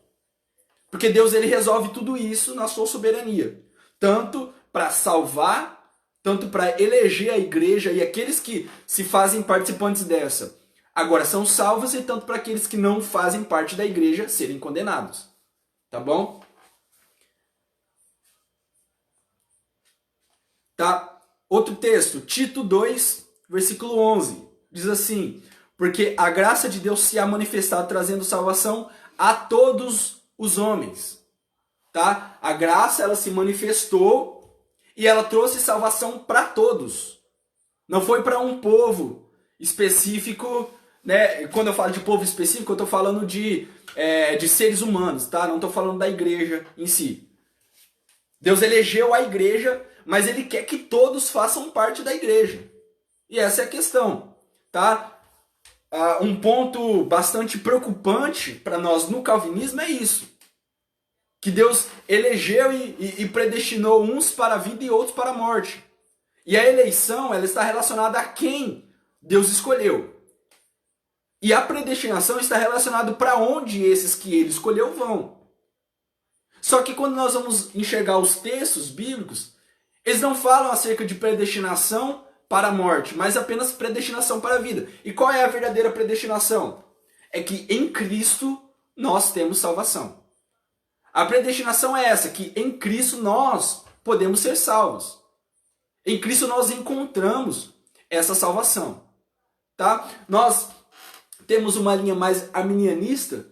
Porque Deus ele resolve tudo isso na sua soberania. Tanto para salvar, tanto para eleger a igreja e aqueles que se fazem participantes dessa. Agora são salvos e tanto para aqueles que não fazem parte da igreja serem condenados. Tá bom? Tá? Outro texto, Tito 2, versículo 11. Diz assim: porque a graça de Deus se há manifestado trazendo salvação a todos os homens. Tá? A graça ela se manifestou e ela trouxe salvação para todos. Não foi para um povo específico, né? Quando eu falo de povo específico, eu estou falando de seres humanos, tá? Não estou falando da igreja em si. Deus elegeu a igreja, mas ele quer que todos façam parte da igreja. E essa é a questão, tá? Um ponto bastante preocupante para nós no calvinismo é isso. Que Deus elegeu e predestinou uns para a vida e outros para a morte. E a eleição, ela está relacionada a quem Deus escolheu. E a predestinação está relacionada para onde esses que ele escolheu vão. Só que quando nós vamos enxergar os textos bíblicos, eles não falam acerca de predestinação para a morte, mas apenas predestinação para a vida. E qual é a verdadeira predestinação? É que em Cristo nós temos salvação. A predestinação é essa, que em Cristo nós podemos ser salvos. Em Cristo nós encontramos essa salvação. Tá? Nós temos uma linha mais arminianista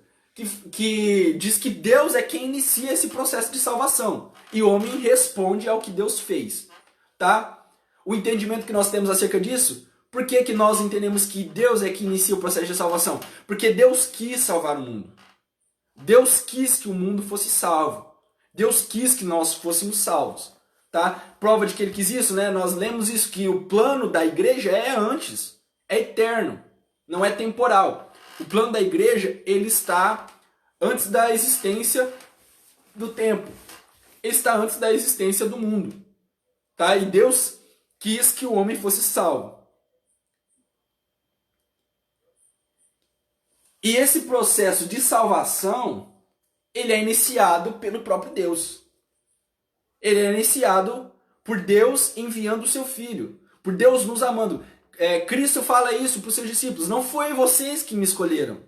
que diz que Deus é quem inicia esse processo de salvação. E o homem responde ao que Deus fez. Tá? O entendimento que nós temos acerca disso, por que nós entendemos que Deus é que inicia o processo de salvação? Porque Deus quis salvar o mundo. Deus quis que o mundo fosse salvo. Deus quis que nós fôssemos salvos. Tá? Prova de que ele quis isso, né? Nós lemos isso, que o plano da igreja é antes. É eterno. Não é temporal. O plano da igreja, ele está antes da existência do tempo. Ele está antes da existência do mundo. Tá? E Deus quis que o homem fosse salvo. E esse processo de salvação, ele é iniciado pelo próprio Deus. Ele é iniciado por Deus enviando o seu Filho. Por Deus nos amando. Cristo fala isso para os seus discípulos. Não foi vocês que me escolheram.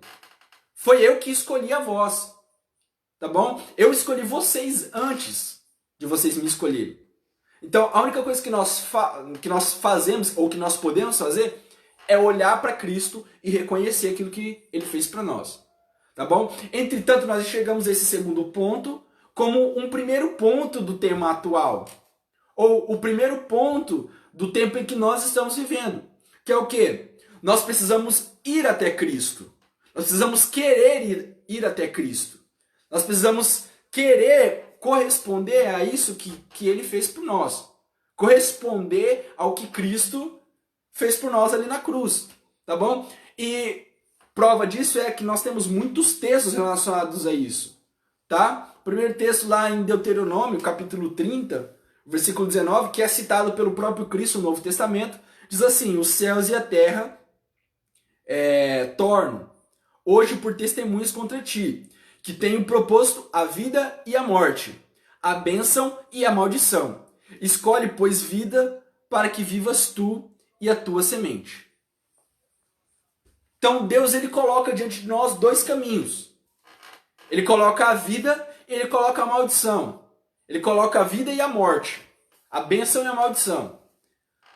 Foi eu que escolhi a vós. Tá bom? Eu escolhi vocês antes de vocês me escolherem. Então, a única coisa que nós fazemos, ou que nós podemos fazer, é olhar para Cristo e reconhecer aquilo que Ele fez para nós. Tá bom? Entretanto, nós chegamos a esse segundo ponto como um primeiro ponto do tema atual. Ou o primeiro ponto do tempo em que nós estamos vivendo. Que é o quê? Nós precisamos ir até Cristo. Nós precisamos querer ir até Cristo. Nós precisamos querer corresponder a isso que Ele fez por nós. Corresponder ao que Cristo fez por nós ali na cruz. Tá bom? E prova disso é que nós temos muitos textos relacionados a isso. Tá? O primeiro texto lá em Deuteronômio, capítulo 30, versículo 19, que é citado pelo próprio Cristo no Novo Testamento, diz assim: os céus e a terra tornam hoje por testemunhas contra ti, que tenho proposto a vida e a morte, a bênção e a maldição. Escolhe, pois, vida, para que vivas tu e a tua semente. Então Deus, ele coloca diante de nós dois caminhos. Ele coloca a vida e ele coloca a maldição. Ele coloca a vida e a morte, a bênção e a maldição.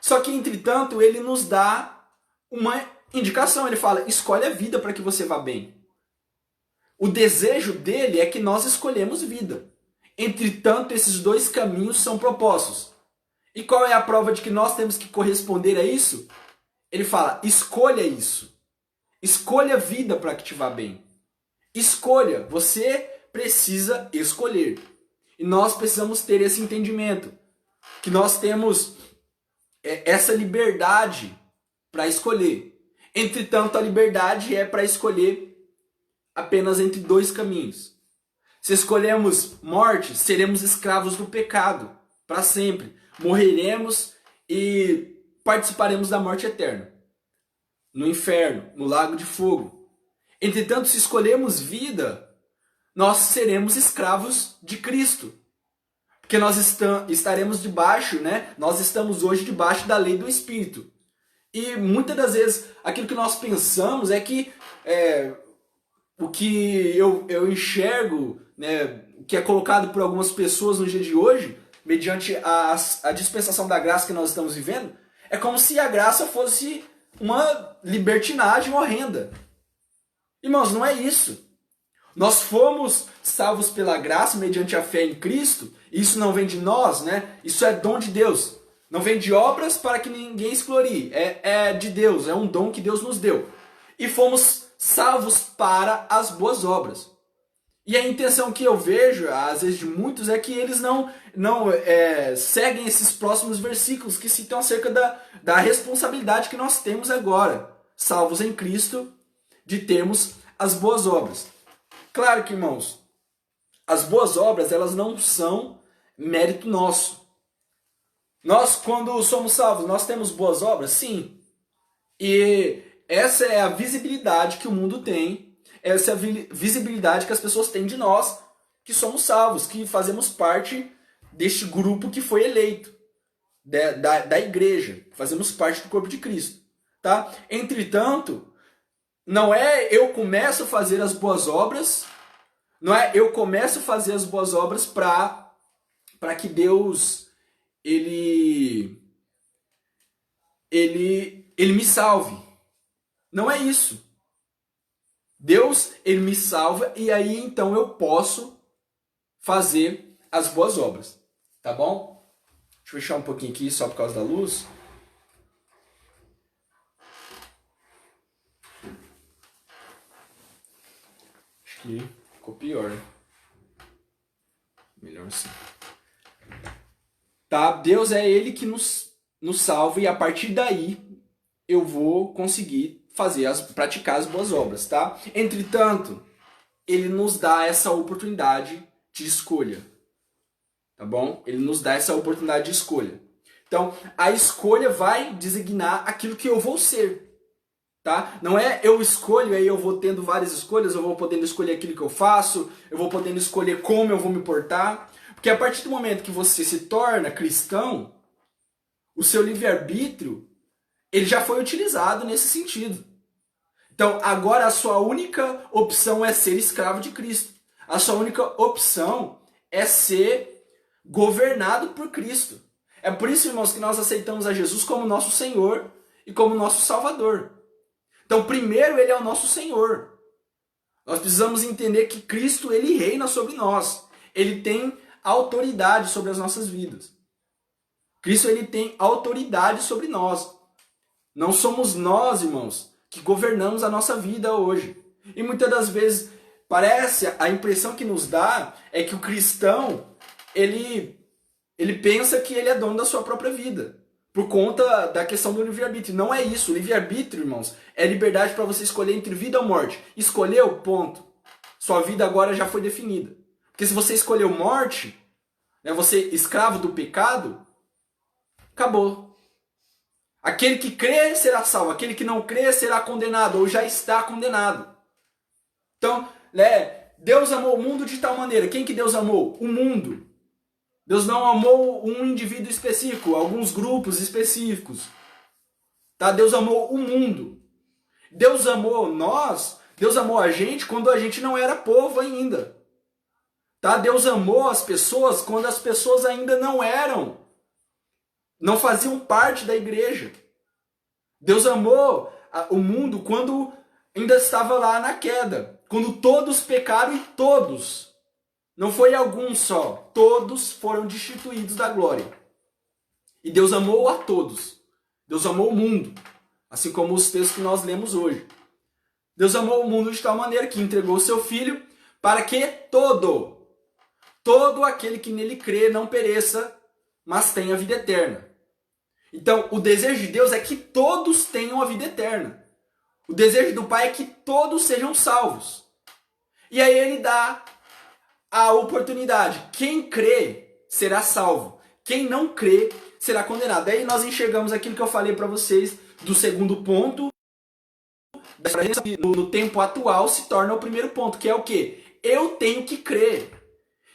Só que, entretanto, ele nos dá uma indicação. Ele fala: escolhe a vida para que você vá bem. O desejo dele é que nós escolhemos vida. Entretanto, esses dois caminhos são propostos. E qual é a prova de que nós temos que corresponder a isso? Ele fala: escolha isso. Escolha vida para que te vá bem. Escolha. Você precisa escolher. E nós precisamos ter esse entendimento. Que nós temos essa liberdade para escolher. Entretanto, a liberdade é para escolher apenas entre dois caminhos. Se escolhemos morte, seremos escravos do pecado para sempre. Morreremos e participaremos da morte eterna, no inferno, no lago de fogo. Entretanto, se escolhermos vida, nós seremos escravos de Cristo. Porque nós estaremos debaixo, né? Nós estamos hoje debaixo da lei do Espírito. E muitas das vezes aquilo que nós pensamos é que o que eu enxergo, né, o que é colocado por algumas pessoas no dia de hoje, mediante a dispensação da graça que nós estamos vivendo, é como se a graça fosse uma libertinagem horrenda. Irmãos, não é isso. Nós fomos salvos pela graça mediante a fé em Cristo. Isso não vem de nós, né? Isso é dom de Deus. Não vem de obras para que ninguém se glorie. É de Deus, é um dom que Deus nos deu. E fomos salvos para as boas obras. E a intenção que eu vejo, às vezes, de muitos é que eles não seguem esses próximos versículos que citam acerca da responsabilidade que nós temos agora, salvos em Cristo, de termos as boas obras. Claro que, irmãos, as boas obras, elas não são mérito nosso. Nós, quando somos salvos, nós temos boas obras? Sim. E essa é a visibilidade que o mundo tem, essa é a visibilidade que as pessoas têm de nós, que somos salvos, que fazemos parte deste grupo que foi eleito, da igreja, fazemos parte do corpo de Cristo. Tá? Entretanto, não é eu começo a fazer as boas obras, não é eu começo a fazer as boas obras para que Deus ele me salve. Não é isso. Deus, ele me salva e aí então eu posso fazer as boas obras. Tá bom? Deixa eu fechar um pouquinho aqui só por causa da luz. Acho que ficou pior, né? Melhor assim. Tá? Deus é ele que nos salva e a partir daí eu vou conseguir praticar as boas obras, tá? Entretanto, ele nos dá essa oportunidade de escolha, tá bom? Ele nos dá essa oportunidade de escolha. Então, a escolha vai designar aquilo que eu vou ser, tá? Não é eu escolho, aí eu vou tendo várias escolhas, eu vou podendo escolher aquilo que eu faço, eu vou podendo escolher como eu vou me portar, porque a partir do momento que você se torna cristão, o seu livre-arbítrio ele já foi utilizado nesse sentido. Então, agora a sua única opção é ser escravo de Cristo. A sua única opção é ser governado por Cristo. É por isso, irmãos, que nós aceitamos a Jesus como nosso Senhor e como nosso Salvador. Então, primeiro, ele é o nosso Senhor. Nós precisamos entender que Cristo, ele reina sobre nós. Ele tem autoridade sobre as nossas vidas. Cristo, ele tem autoridade sobre nós. Não somos nós, irmãos, que governamos a nossa vida hoje. E muitas das vezes parece, a impressão que nos dá é que o cristão, ele pensa que ele é dono da sua própria vida. Por conta da questão do livre-arbítrio. Não é isso. O livre-arbítrio, irmãos, é liberdade para você escolher entre vida ou morte. Escolheu, ponto. Sua vida agora já foi definida. Porque se você escolheu morte, né, você escravo do pecado, acabou. Aquele que crê será salvo, aquele que não crê será condenado, ou já está condenado. Então, Deus amou o mundo de tal maneira. Quem que Deus amou? O mundo. Deus não amou um indivíduo específico, alguns grupos específicos. Tá? Deus amou o mundo. Deus amou nós, Deus amou a gente quando a gente não era povo ainda. Tá? Deus amou as pessoas quando as pessoas ainda não faziam parte da igreja. Deus amou o mundo quando ainda estava lá na queda. Quando todos pecaram e todos, não foi algum só, todos foram destituídos da glória. E Deus amou a todos. Deus amou o mundo, assim como os textos que nós lemos hoje. Deus amou o mundo de tal maneira que entregou o seu Filho para que todo aquele que nele crê não pereça, mas tenha vida eterna. Então, o desejo de Deus é que todos tenham a vida eterna. O desejo do Pai é que todos sejam salvos. E aí ele dá a oportunidade. Quem crê será salvo. Quem não crê será condenado. Aí nós enxergamos aquilo que eu falei para vocês do segundo ponto. No tempo atual se torna o primeiro ponto, que é o quê? Eu tenho que crer.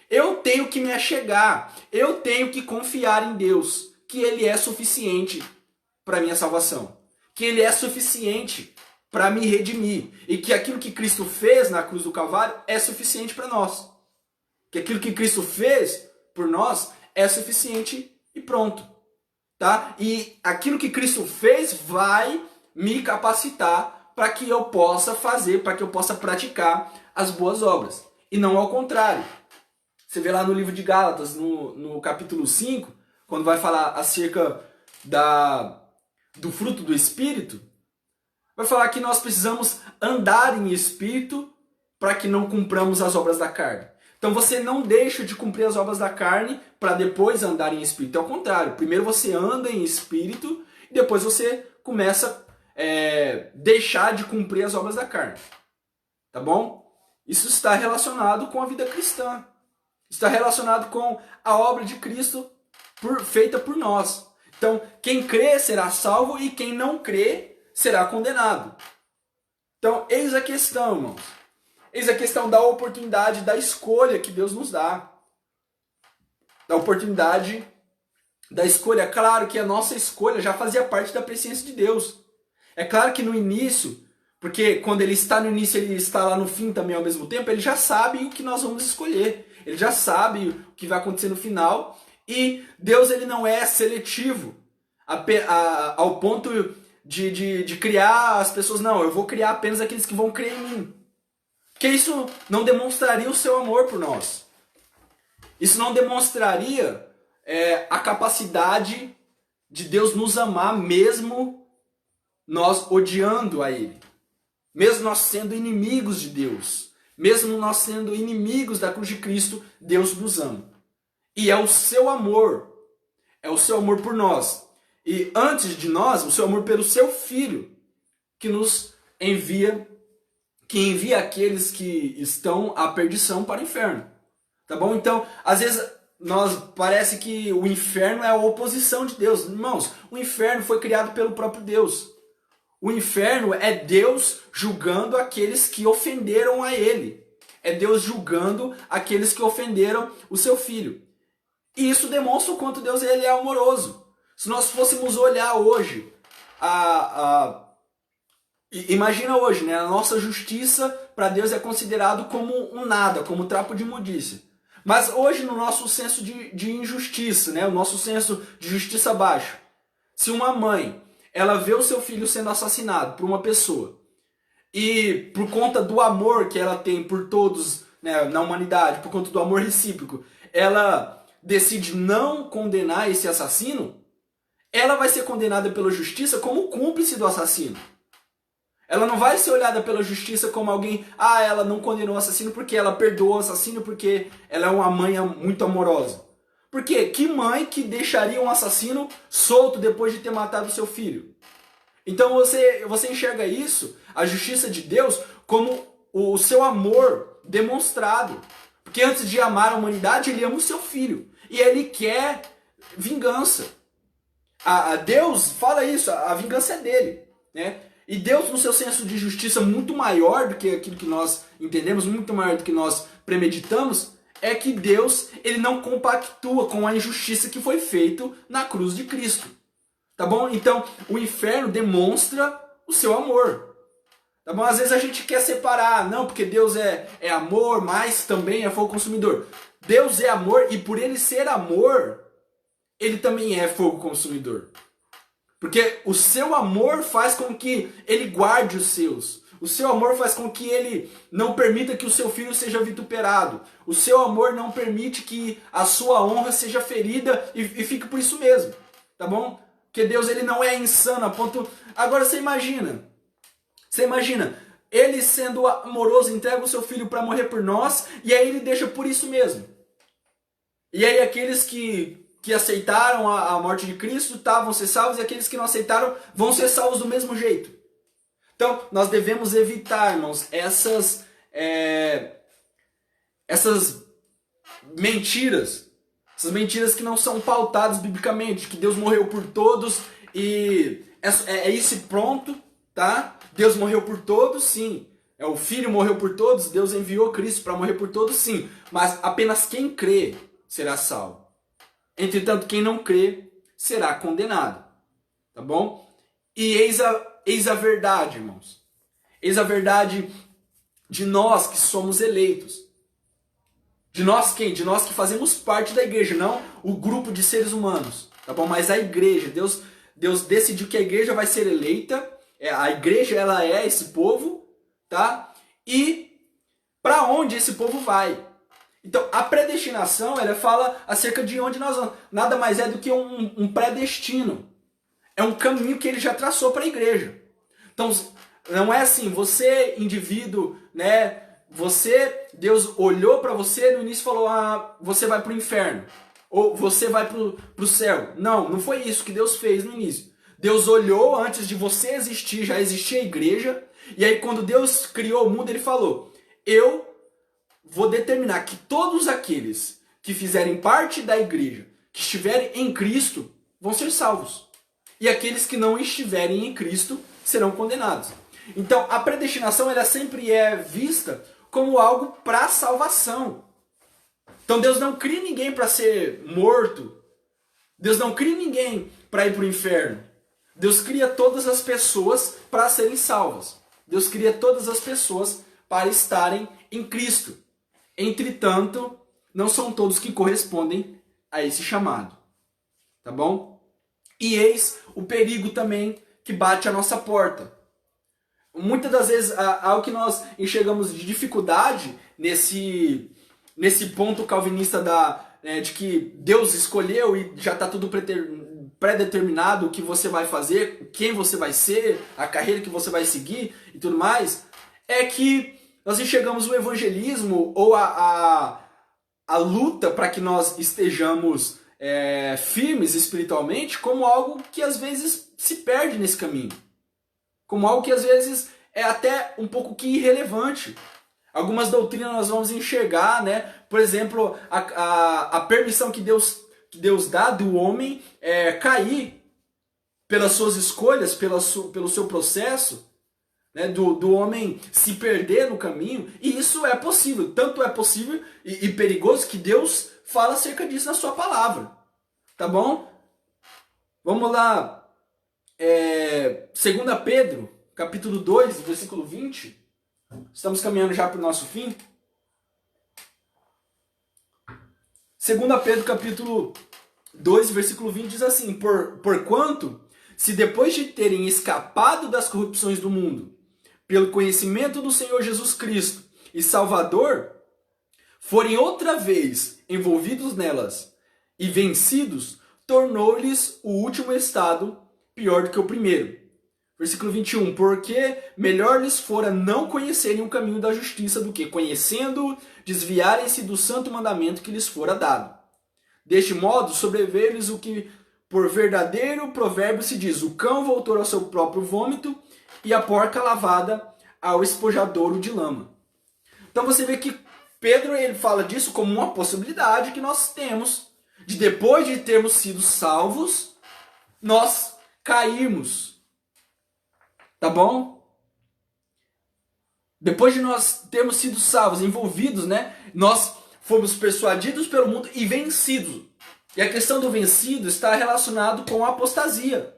Eu tenho que me achegar. Eu tenho que confiar em Deus. Que Ele é suficiente para minha salvação. Que Ele é suficiente para me redimir. E que aquilo que Cristo fez na cruz do Calvário é suficiente para nós. Que aquilo que Cristo fez por nós é suficiente e pronto. Tá? E aquilo que Cristo fez vai me capacitar para que eu possa fazer, para que eu possa praticar as boas obras. E não ao contrário. Você vê lá no livro de Gálatas, no capítulo 5, quando vai falar acerca do fruto do Espírito, vai falar que nós precisamos andar em Espírito para que não cumpramos as obras da carne. Então você não deixa de cumprir as obras da carne para depois andar em espírito. É o contrário. Primeiro você anda em espírito e depois você começa a deixar de cumprir as obras da carne. Tá bom? Isso está relacionado com a vida cristã. Está relacionado com a obra de Cristo feita por nós. Então, quem crê será salvo e quem não crê será condenado. Então, eis a questão, irmãos. Eis a questão da oportunidade, da escolha que Deus nos dá. Da oportunidade, da escolha. Claro que a nossa escolha já fazia parte da presciência de Deus. É claro que no início, porque quando ele está no início, ele está lá no fim também ao mesmo tempo, ele já sabe o que nós vamos escolher. Ele já sabe o que vai acontecer no final. E Deus ele não é seletivo ao ponto de criar as pessoas. Não, eu vou criar apenas aqueles que vão crer em mim. Porque isso não demonstraria o seu amor por nós. Isso não demonstraria a capacidade de Deus nos amar mesmo nós odiando a Ele. Mesmo nós sendo inimigos de Deus. Mesmo nós sendo inimigos da cruz de Cristo, Deus nos ama. E é o seu amor. É o seu amor por nós. E antes de nós, o seu amor pelo seu Filho, que nos envia, que envia aqueles que estão à perdição para o inferno. Tá bom? Então, às vezes, parece que o inferno é a oposição de Deus. Irmãos, o inferno foi criado pelo próprio Deus. O inferno é Deus julgando aqueles que ofenderam a Ele. É Deus julgando aqueles que ofenderam o seu Filho. E isso demonstra o quanto Deus ele é amoroso. Se nós fôssemos olhar hoje, imagina hoje, né? A nossa justiça para Deus é considerado como um nada, como trapo de imundícia. Mas hoje no nosso senso de injustiça, né? O nosso senso de justiça baixo. Se uma mãe ela vê o seu filho sendo assassinado por uma pessoa e por conta do amor que ela tem por todos, né, na humanidade, por conta do amor recíproco, ela decide não condenar esse assassino, ela vai ser condenada pela justiça como cúmplice do assassino. Ela não vai ser olhada pela justiça como alguém, ela não condenou o assassino porque ela perdoou o assassino porque ela é uma mãe muito amorosa. Por quê? Que mãe que deixaria um assassino solto depois de ter matado o seu filho? Então você enxerga isso, a justiça de Deus, como o seu amor demonstrado. Porque antes de amar a humanidade, ele ama o seu filho. E ele quer vingança. Deus fala isso, a vingança é dele. Né? E Deus, no seu senso de justiça muito maior do que aquilo que nós entendemos, muito maior do que nós premeditamos, é que Deus ele não compactua com a injustiça que foi feita na cruz de Cristo. Tá bom? Então, o inferno demonstra o seu amor. Tá bom? Às vezes a gente quer separar, não, porque Deus é amor, mas também é fogo consumidor. Deus é amor e por ele ser amor, ele também é fogo consumidor. Porque o seu amor faz com que ele guarde os seus. O seu amor faz com que ele não permita que o seu filho seja vituperado. O seu amor não permite que a sua honra seja ferida e fique por isso mesmo. Tá bom? Porque Deus ele não é insano a ponto... Agora você imagina, ele sendo amoroso, entrega o seu filho para morrer por nós e aí ele deixa por isso mesmo. E aí aqueles que aceitaram a morte de Cristo vão ser salvos e aqueles que não aceitaram vão ser salvos do mesmo jeito. Então, nós devemos evitar, irmãos, essas mentiras. Essas mentiras que não são pautadas biblicamente, que Deus morreu por todos e é isso e pronto, tá? Deus morreu por todos, sim. O Filho morreu por todos, Deus enviou Cristo para morrer por todos, sim. Mas apenas quem crê será salvo. Entretanto, quem não crê será condenado. Tá bom? E eis a verdade, irmãos. Eis a verdade de nós que somos eleitos. De nós quem? De nós que fazemos parte da igreja, não o grupo de seres humanos. Tá bom? Mas a igreja. Deus decidiu que a igreja vai ser eleita. A igreja ela é esse povo. Tá? E para onde esse povo vai? Então, a predestinação, ela fala acerca de onde nós vamos. Nada mais é do que um predestino. É um caminho que ele já traçou para a igreja. Então, não é assim, você, indivíduo, né, Deus olhou para você no início e falou, você vai para o inferno, ou você vai para o céu. Não foi isso que Deus fez no início. Deus olhou antes de você existir, já existia a igreja, e aí quando Deus criou o mundo, ele falou, eu vou determinar que todos aqueles que fizerem parte da igreja, que estiverem em Cristo, vão ser salvos. E aqueles que não estiverem em Cristo serão condenados. Então, a predestinação ela sempre é vista como algo para salvação. Então, Deus não cria ninguém para ser morto. Deus não cria ninguém para ir para o inferno. Deus cria todas as pessoas para serem salvas. Deus cria todas as pessoas para estarem em Cristo. Entretanto, não são todos que correspondem a esse chamado. Tá bom? E eis o perigo também que bate à nossa porta. Muitas das vezes, algo que nós enxergamos de dificuldade nesse ponto calvinista de que Deus escolheu e já está tudo pré-determinado o que você vai fazer, quem você vai ser, a carreira que você vai seguir e tudo mais, é que nós enxergamos o evangelismo ou a luta para que nós estejamos firmes espiritualmente como algo que às vezes se perde nesse caminho. Como algo que às vezes é até um pouco que irrelevante. Algumas doutrinas nós vamos enxergar, né? Por exemplo, a permissão que Deus dá do homem cair pelas suas escolhas, pelo seu processo, né? Do homem se perder no caminho. E isso é possível. Tanto é possível e perigoso que Deus fala acerca disso na sua palavra. Tá bom? Vamos lá. 2 Pedro, capítulo 2, versículo 20. Estamos caminhando já para o nosso fim. 2 Pedro, capítulo 2, versículo 20 diz assim: Porquanto, se depois de terem escapado das corrupções do mundo, pelo conhecimento do Senhor Jesus Cristo e Salvador, forem outra vez envolvidos nelas e vencidos, tornou-lhes o último estado pior do que o primeiro. Versículo 21. Porque melhor lhes fora não conhecerem o caminho da justiça do que, conhecendo, desviarem-se do santo mandamento que lhes fora dado. Deste modo, sobreveio-lhes o que por verdadeiro provérbio se diz: o cão voltou ao seu próprio vômito e a porca lavada ao espojadouro de lama. Então você vê que Pedro ele fala disso como uma possibilidade que nós temos de, depois de termos sido salvos, nós cairmos. Tá bom? Depois de nós termos sido salvos, envolvidos, né? Nós fomos persuadidos pelo mundo e vencidos. E a questão do vencido está relacionado com a apostasia.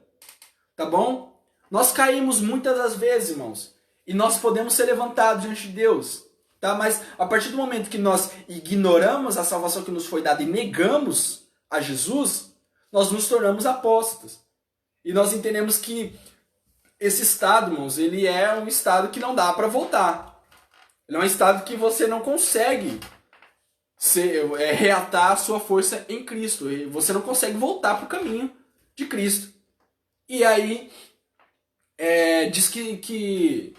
Tá bom? Nós caímos muitas das vezes, irmãos. E nós podemos ser levantados diante de Deus. Tá? Mas a partir do momento que nós ignoramos a salvação que nos foi dada e negamos a Jesus, nós nos tornamos apóstatas. E nós entendemos que esse estado, irmãos, ele é um estado que não dá para voltar. Ele é um estado que você não consegue reatar a sua força em Cristo. Você não consegue voltar para o caminho de Cristo. E aí, diz que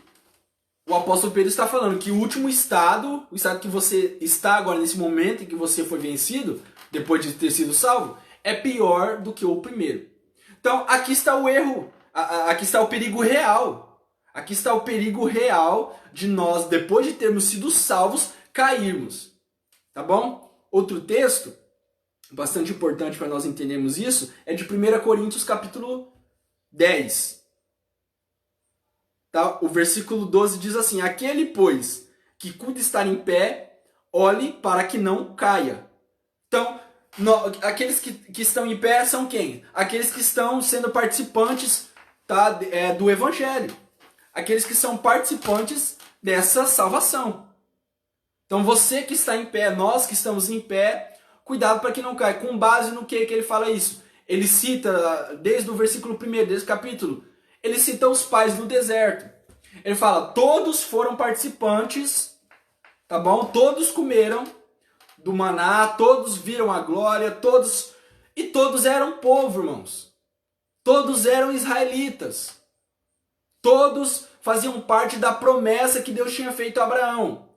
o apóstolo Pedro está falando que o último estado, o estado que você está agora nesse momento em que você foi vencido, depois de ter sido salvo, é pior do que o primeiro. Então, aqui está o erro. Aqui está o perigo real. Aqui está o perigo real de nós, depois de termos sido salvos, cairmos. Tá bom? Outro texto, bastante importante para nós entendermos isso, é de 1 Coríntios capítulo 10. Tá? O versículo 12 diz assim: aquele, pois, que cuida estar em pé, olhe para que não caia. Então, aqueles que estão em pé são quem? Aqueles que estão sendo participantes, tá, do Evangelho. Aqueles que são participantes dessa salvação. Então você que está em pé, nós que estamos em pé, cuidado para que não caia. Com base no que ele fala isso? Ele cita, desde o versículo 1, desde o capítulo, ele cita os pais do deserto. Ele fala, todos foram participantes, tá bom? Todos comeram do maná, todos viram a glória, todos eram povo, irmãos. Todos eram israelitas. Todos faziam parte da promessa que Deus tinha feito a Abraão.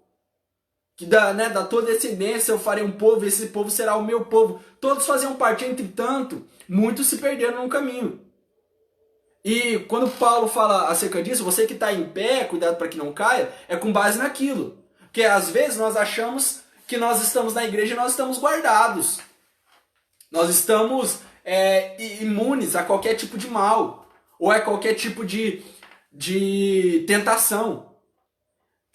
que da tua descendência eu farei um povo, esse povo será o meu povo. Todos faziam parte, entretanto, muitos se perderam no caminho. E quando Paulo fala acerca disso, você que está em pé, cuidado para que não caia, é com base naquilo. Porque às vezes nós achamos que nós estamos na igreja e nós estamos guardados. Nós estamos imunes a qualquer tipo de mal, ou a qualquer tipo de tentação.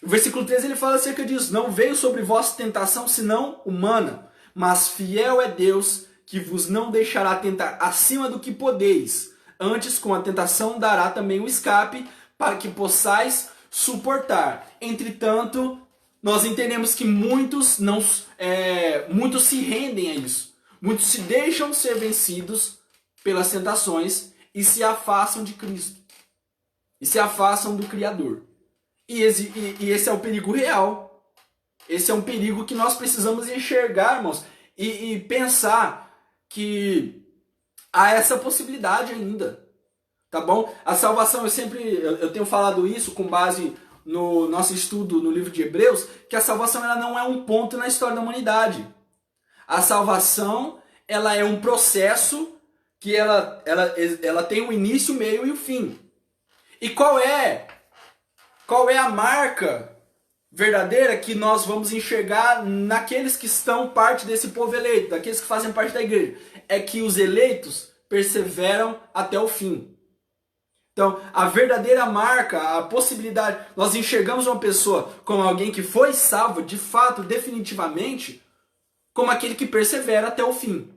O versículo 13 ele fala acerca disso. Não veio sobre vós tentação senão humana, mas fiel é Deus que vos não deixará tentar acima do que podeis. Antes, com a tentação, dará também o escape para que possais suportar. Entretanto, nós entendemos que muitos se rendem a isso. Muitos se deixam ser vencidos pelas tentações e se afastam de Cristo. E se afastam do Criador. E esse é o perigo real. Esse é um perigo que nós precisamos enxergar, irmãos, e pensar que há essa possibilidade ainda. Tá bom? A salvação, eu tenho falado isso com base no nosso estudo no livro de Hebreus, que a salvação ela não é um ponto na história da humanidade. A salvação, ela é um processo que ela tem um início, meio e o fim. E qual é a marca verdadeira que nós vamos enxergar naqueles que estão parte desse povo eleito, daqueles que fazem parte da igreja? É que os eleitos perseveram até o fim. Então, a verdadeira marca, a possibilidade, nós enxergamos uma pessoa como alguém que foi salvo, de fato, definitivamente, como aquele que persevera até o fim.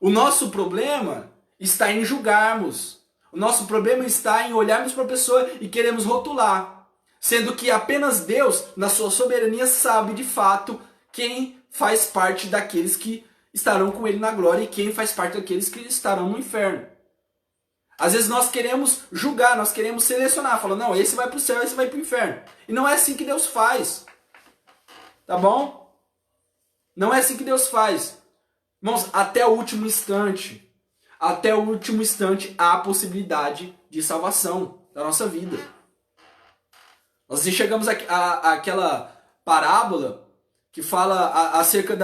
O nosso problema está em julgarmos. O nosso problema está em olharmos para a pessoa e queremos rotular. Sendo que apenas Deus, na sua soberania, sabe de fato quem faz parte daqueles que estarão com Ele na glória e quem faz parte daqueles que estarão no inferno. Às vezes nós queremos julgar, nós queremos selecionar, falando, não, esse vai para o céu, esse vai para o inferno. E não é assim que Deus faz. Tá bom? Não é assim que Deus faz. Irmãos, até o último instante há a possibilidade de salvação da nossa vida. Nós chegamos àquela parábola que fala acerca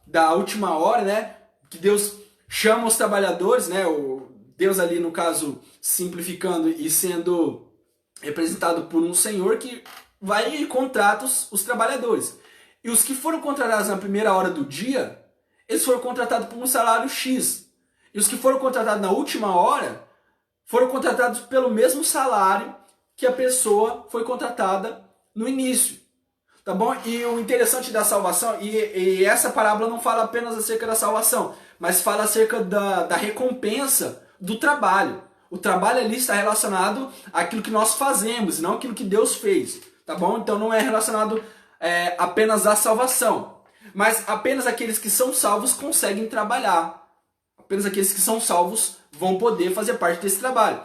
da última hora, né? Que Deus chama os trabalhadores, né? Deus ali, no caso, simplificando e sendo representado por um senhor que vai e contrata os trabalhadores. E os que foram contratados na primeira hora do dia, eles foram contratados por um salário X. E os que foram contratados na última hora, foram contratados pelo mesmo salário que a pessoa foi contratada no início. Tá bom? E o interessante da salvação, e essa parábola não fala apenas acerca da salvação, mas fala acerca da recompensa do trabalho. O trabalho ali está relacionado àquilo que nós fazemos, não àquilo que Deus fez. Tá bom? Então não é relacionado apenas à salvação. Mas apenas aqueles que são salvos conseguem trabalhar. Apenas aqueles que são salvos vão poder fazer parte desse trabalho.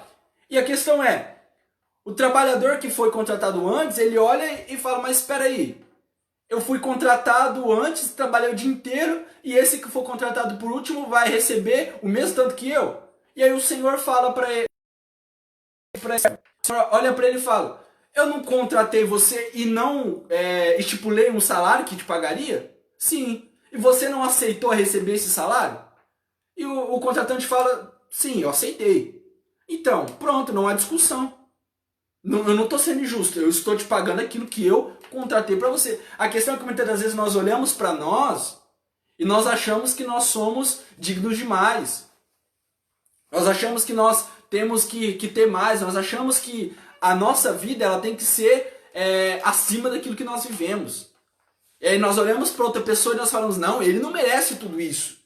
E a questão é, o trabalhador que foi contratado antes, ele olha e fala, mas espera aí, eu fui contratado antes, trabalhei o dia inteiro, e esse que foi contratado por último vai receber o mesmo tanto que eu? E aí o Senhor fala para ele, olha para ele e fala, eu não contratei você e não estipulei um salário que te pagaria? Sim. E você não aceitou receber esse salário? E o contratante fala, sim, eu aceitei. Então, pronto, não há discussão. Eu não estou sendo injusto, eu estou te pagando aquilo que eu contratei para você. A questão é que muitas das vezes nós olhamos para nós e nós achamos que nós somos dignos demais. Nós achamos que nós temos que ter mais, nós achamos que a nossa vida ela tem que ser acima daquilo que nós vivemos. E aí nós olhamos para outra pessoa e nós falamos, não, ele não merece tudo isso.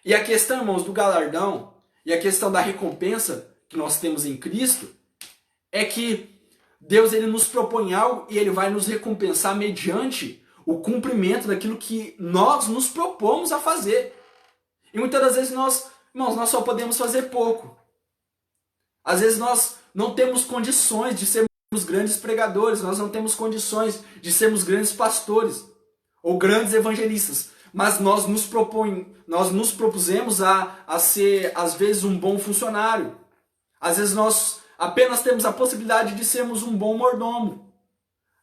E a questão, irmãos, do galardão e a questão da recompensa que nós temos em Cristo é que Deus ele nos propõe algo e ele vai nos recompensar mediante o cumprimento daquilo que nós nos propomos a fazer. E muitas das vezes nós só podemos fazer pouco. Às vezes nós não temos condições de sermos grandes pregadores, nós não temos condições de sermos grandes pastores ou grandes evangelistas, mas nós nos propusemos a ser, às vezes, um bom funcionário. Às vezes nós apenas temos a possibilidade de sermos um bom mordomo.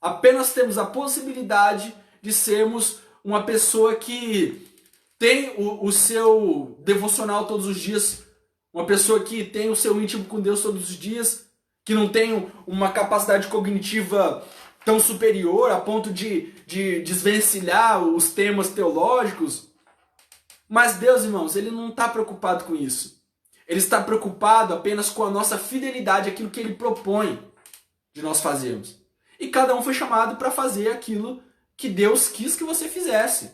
Apenas temos a possibilidade de sermos uma pessoa que tem o seu devocional todos os dias, uma pessoa que tem o seu íntimo com Deus todos os dias, que não tem uma capacidade cognitiva tão superior a ponto de desvencilhar os temas teológicos. Mas Deus, irmãos, Ele não está preocupado com isso. Ele está preocupado apenas com a nossa fidelidade, aquilo que Ele propõe de nós fazermos. E cada um foi chamado para fazer aquilo que Deus quis que você fizesse.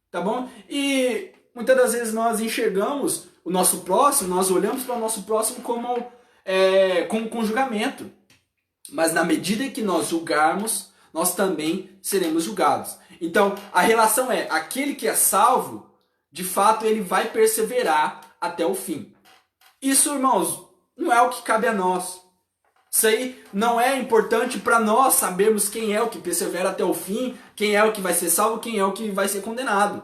Tá bom? E muitas das vezes nós enxergamos o nosso próximo, nós olhamos para o nosso próximo com julgamento. Mas na medida em que nós julgarmos, nós também seremos julgados. Então, a relação é, aquele que é salvo, de fato, ele vai perseverar até o fim. Isso, irmãos, não é o que cabe a nós. Isso aí não é importante para nós sabermos quem é o que persevera até o fim, quem é o que vai ser salvo, quem é o que vai ser condenado.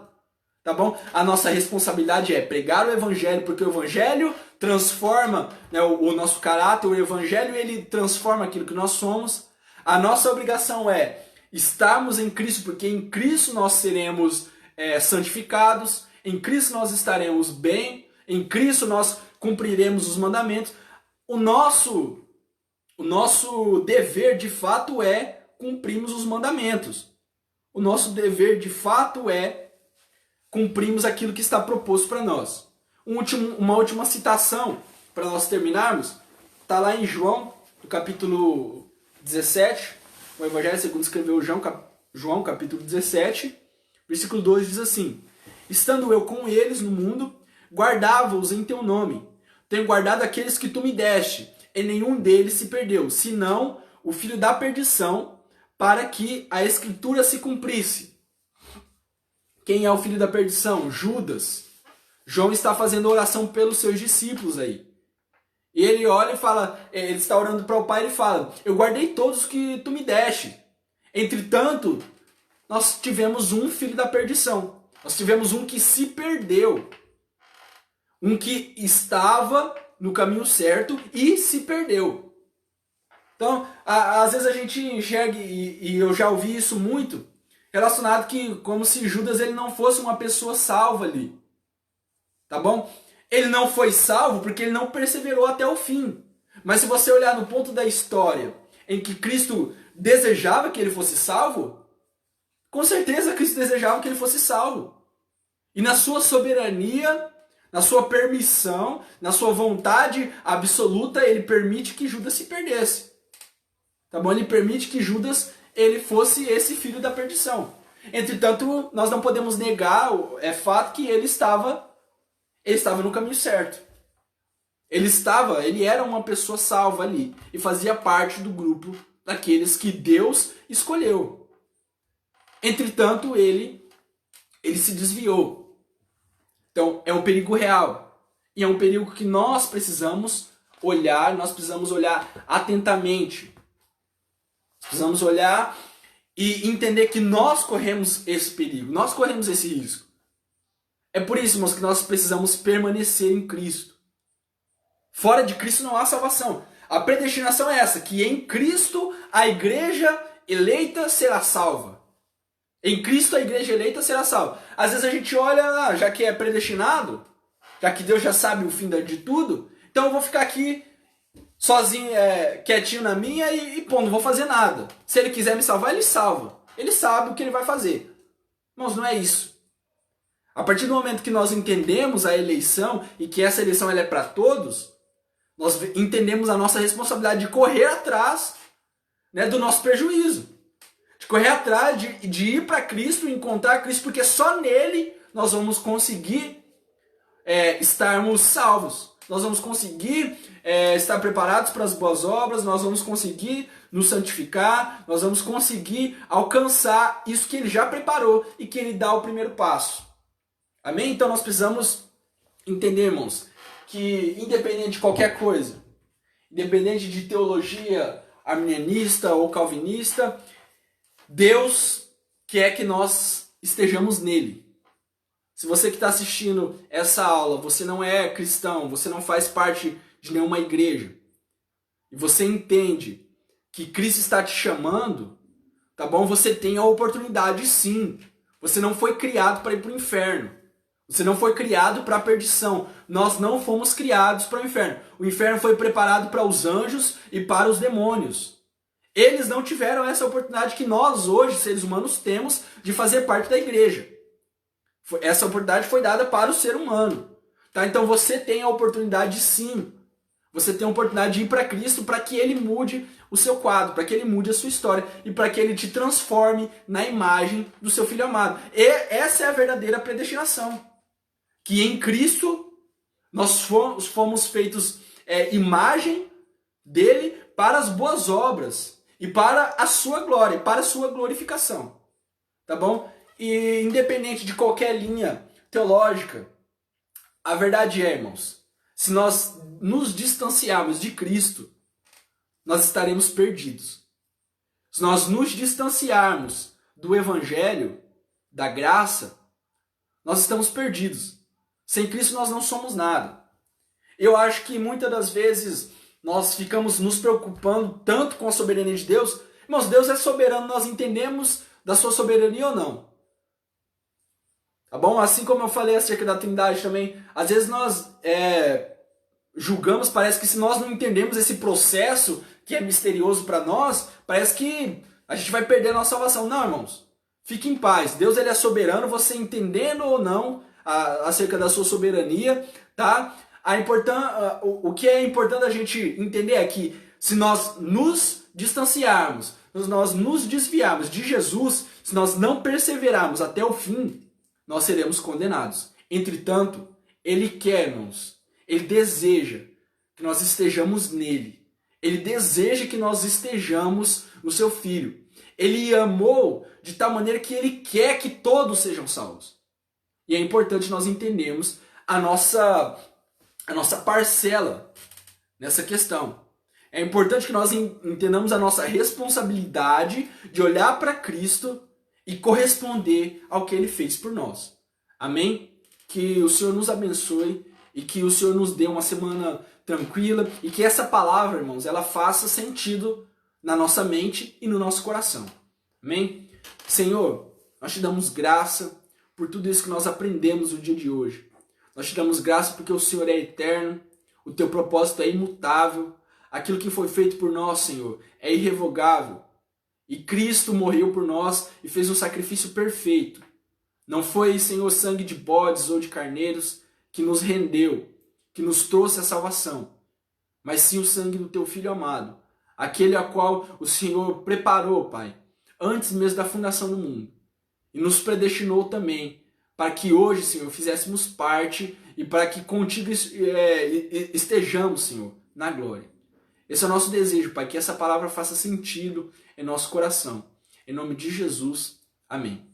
Tá bom? A nossa responsabilidade é pregar o evangelho, porque o evangelho transforma, né, o nosso caráter, o evangelho ele transforma aquilo que nós somos. A nossa obrigação é estarmos em Cristo, porque em Cristo nós seremos santificados, em Cristo nós estaremos bem, em Cristo nós cumpriremos os mandamentos. O nosso dever de fato é cumprirmos os mandamentos. O nosso dever de fato é cumprirmos aquilo que está proposto para nós. Uma última citação para nós terminarmos está lá em João, no capítulo 17, o Evangelho segundo escreveu João, capítulo 17, versículo 2 diz assim: estando eu com eles no mundo, guardava-os em teu nome. Tenho guardado aqueles que tu me deste, e nenhum deles se perdeu, senão o filho da perdição, para que a escritura se cumprisse. Quem é o filho da perdição? Judas. João está fazendo oração pelos seus discípulos aí. E ele olha e fala, ele está orando para o Pai e ele fala: eu guardei todos que tu me deste. Entretanto, nós tivemos um filho da perdição. Nós tivemos um que se perdeu. Um que estava no caminho certo e se perdeu. Então, às vezes a gente enxerga, e eu já ouvi isso muito, relacionado que como se Judas ele não fosse uma pessoa salva ali. Tá bom? Ele não foi salvo porque ele não perseverou até o fim. Mas se você olhar no ponto da história em que Cristo desejava que ele fosse salvo, com certeza Cristo desejava que ele fosse salvo. E na sua soberania, na sua permissão, na sua vontade absoluta, ele permite que Judas se perdesse. Tá bom? Ele permite que Judas ele fosse esse filho da perdição. Entretanto, nós não podemos negar, é fato que ele estava no caminho certo. Ele era uma pessoa salva ali e fazia parte do grupo daqueles que Deus escolheu. Entretanto, ele se desviou. Então, é um perigo real. E é um perigo que nós precisamos olhar atentamente. Precisamos olhar e entender que nós corremos esse perigo, nós corremos esse risco. É por isso, irmãos, que nós precisamos permanecer em Cristo. Fora de Cristo não há salvação. A predestinação é essa, que em Cristo a igreja eleita será salva. Em Cristo a igreja eleita será salva. Às vezes a gente olha, já que é predestinado, já que Deus já sabe o fim de tudo, então eu vou ficar aqui sozinho, quietinho na minha e não vou fazer nada. Se ele quiser me salvar, ele salva. Ele sabe o que ele vai fazer. Irmãos, não é isso. A partir do momento que nós entendemos a eleição e que essa eleição ela é para todos, nós entendemos a nossa responsabilidade de correr atrás, né, do nosso prejuízo. De correr atrás, de ir para Cristo, encontrar Cristo, porque só nele nós vamos conseguir estarmos salvos. Nós vamos conseguir estar preparados para as boas obras, nós vamos conseguir nos santificar, nós vamos conseguir alcançar isso que ele já preparou e que ele dá o primeiro passo. Amém? Então nós precisamos entender, irmãos, que independente de qualquer coisa, independente de teologia arminianista ou calvinista, Deus quer que nós estejamos nele. Se você que está assistindo essa aula, você não é cristão, você não faz parte de nenhuma igreja, e você entende que Cristo está te chamando, tá bom? Você tem a oportunidade sim. Você não foi criado para ir para o inferno. Você não foi criado para a perdição. Nós não fomos criados para o inferno. O inferno foi preparado para os anjos e para os demônios. Eles não tiveram essa oportunidade que nós hoje, seres humanos, temos de fazer parte da igreja. Essa oportunidade foi dada para o ser humano. Tá? Então você tem a oportunidade sim. Você tem a oportunidade de ir para Cristo para que Ele mude o seu quadro, para que Ele mude a sua história e para que Ele te transforme na imagem do seu Filho amado. E essa é a verdadeira predestinação. Que em Cristo nós fomos feitos imagem dele para as boas obras e para a sua glória, para a sua glorificação. Tá bom? E independente de qualquer linha teológica, a verdade é, irmãos, se nós nos distanciarmos de Cristo, nós estaremos perdidos. Se nós nos distanciarmos do Evangelho, da graça, nós estamos perdidos. Sem Cristo nós não somos nada. Eu acho que muitas das vezes nós ficamos nos preocupando tanto com a soberania de Deus. Irmãos, Deus é soberano, nós entendemos da sua soberania ou não. Tá bom? Assim como eu falei acerca da Trindade também, às vezes nós julgamos, parece que se nós não entendemos esse processo que é misterioso para nós, parece que a gente vai perder a nossa salvação. Não, irmãos. Fique em paz. Deus ele é soberano, você entendendo ou não acerca da sua soberania, tá? O que é importante a gente entender é que se nós nos distanciarmos, se nós nos desviarmos de Jesus, se nós não perseverarmos até o fim, nós seremos condenados. Entretanto, Ele quer, irmãos, Ele deseja que nós estejamos nele. Ele deseja que nós estejamos no seu Filho. Ele amou de tal maneira que Ele quer que todos sejam salvos. E é importante nós entendermos a nossa parcela nessa questão. É importante que nós entendamos a nossa responsabilidade de olhar para Cristo e corresponder ao que Ele fez por nós. Amém? Que o Senhor nos abençoe e que o Senhor nos dê uma semana tranquila e que essa palavra, irmãos, ela faça sentido na nossa mente e no nosso coração. Amém? Senhor, nós te damos graça por tudo isso que nós aprendemos no dia de hoje. Nós te damos graça porque o Senhor é eterno, o teu propósito é imutável, aquilo que foi feito por nós, Senhor, é irrevogável. E Cristo morreu por nós e fez um sacrifício perfeito. Não foi, Senhor, sangue de bodes ou de carneiros que nos rendeu, que nos trouxe a salvação, mas sim o sangue do teu Filho amado, aquele a qual o Senhor preparou, Pai, antes mesmo da fundação do mundo. E nos predestinou também para que hoje, Senhor, fizéssemos parte e para que contigo estejamos, Senhor, na glória. Esse é o nosso desejo, Pai, que essa palavra faça sentido em nosso coração. Em nome de Jesus, amém.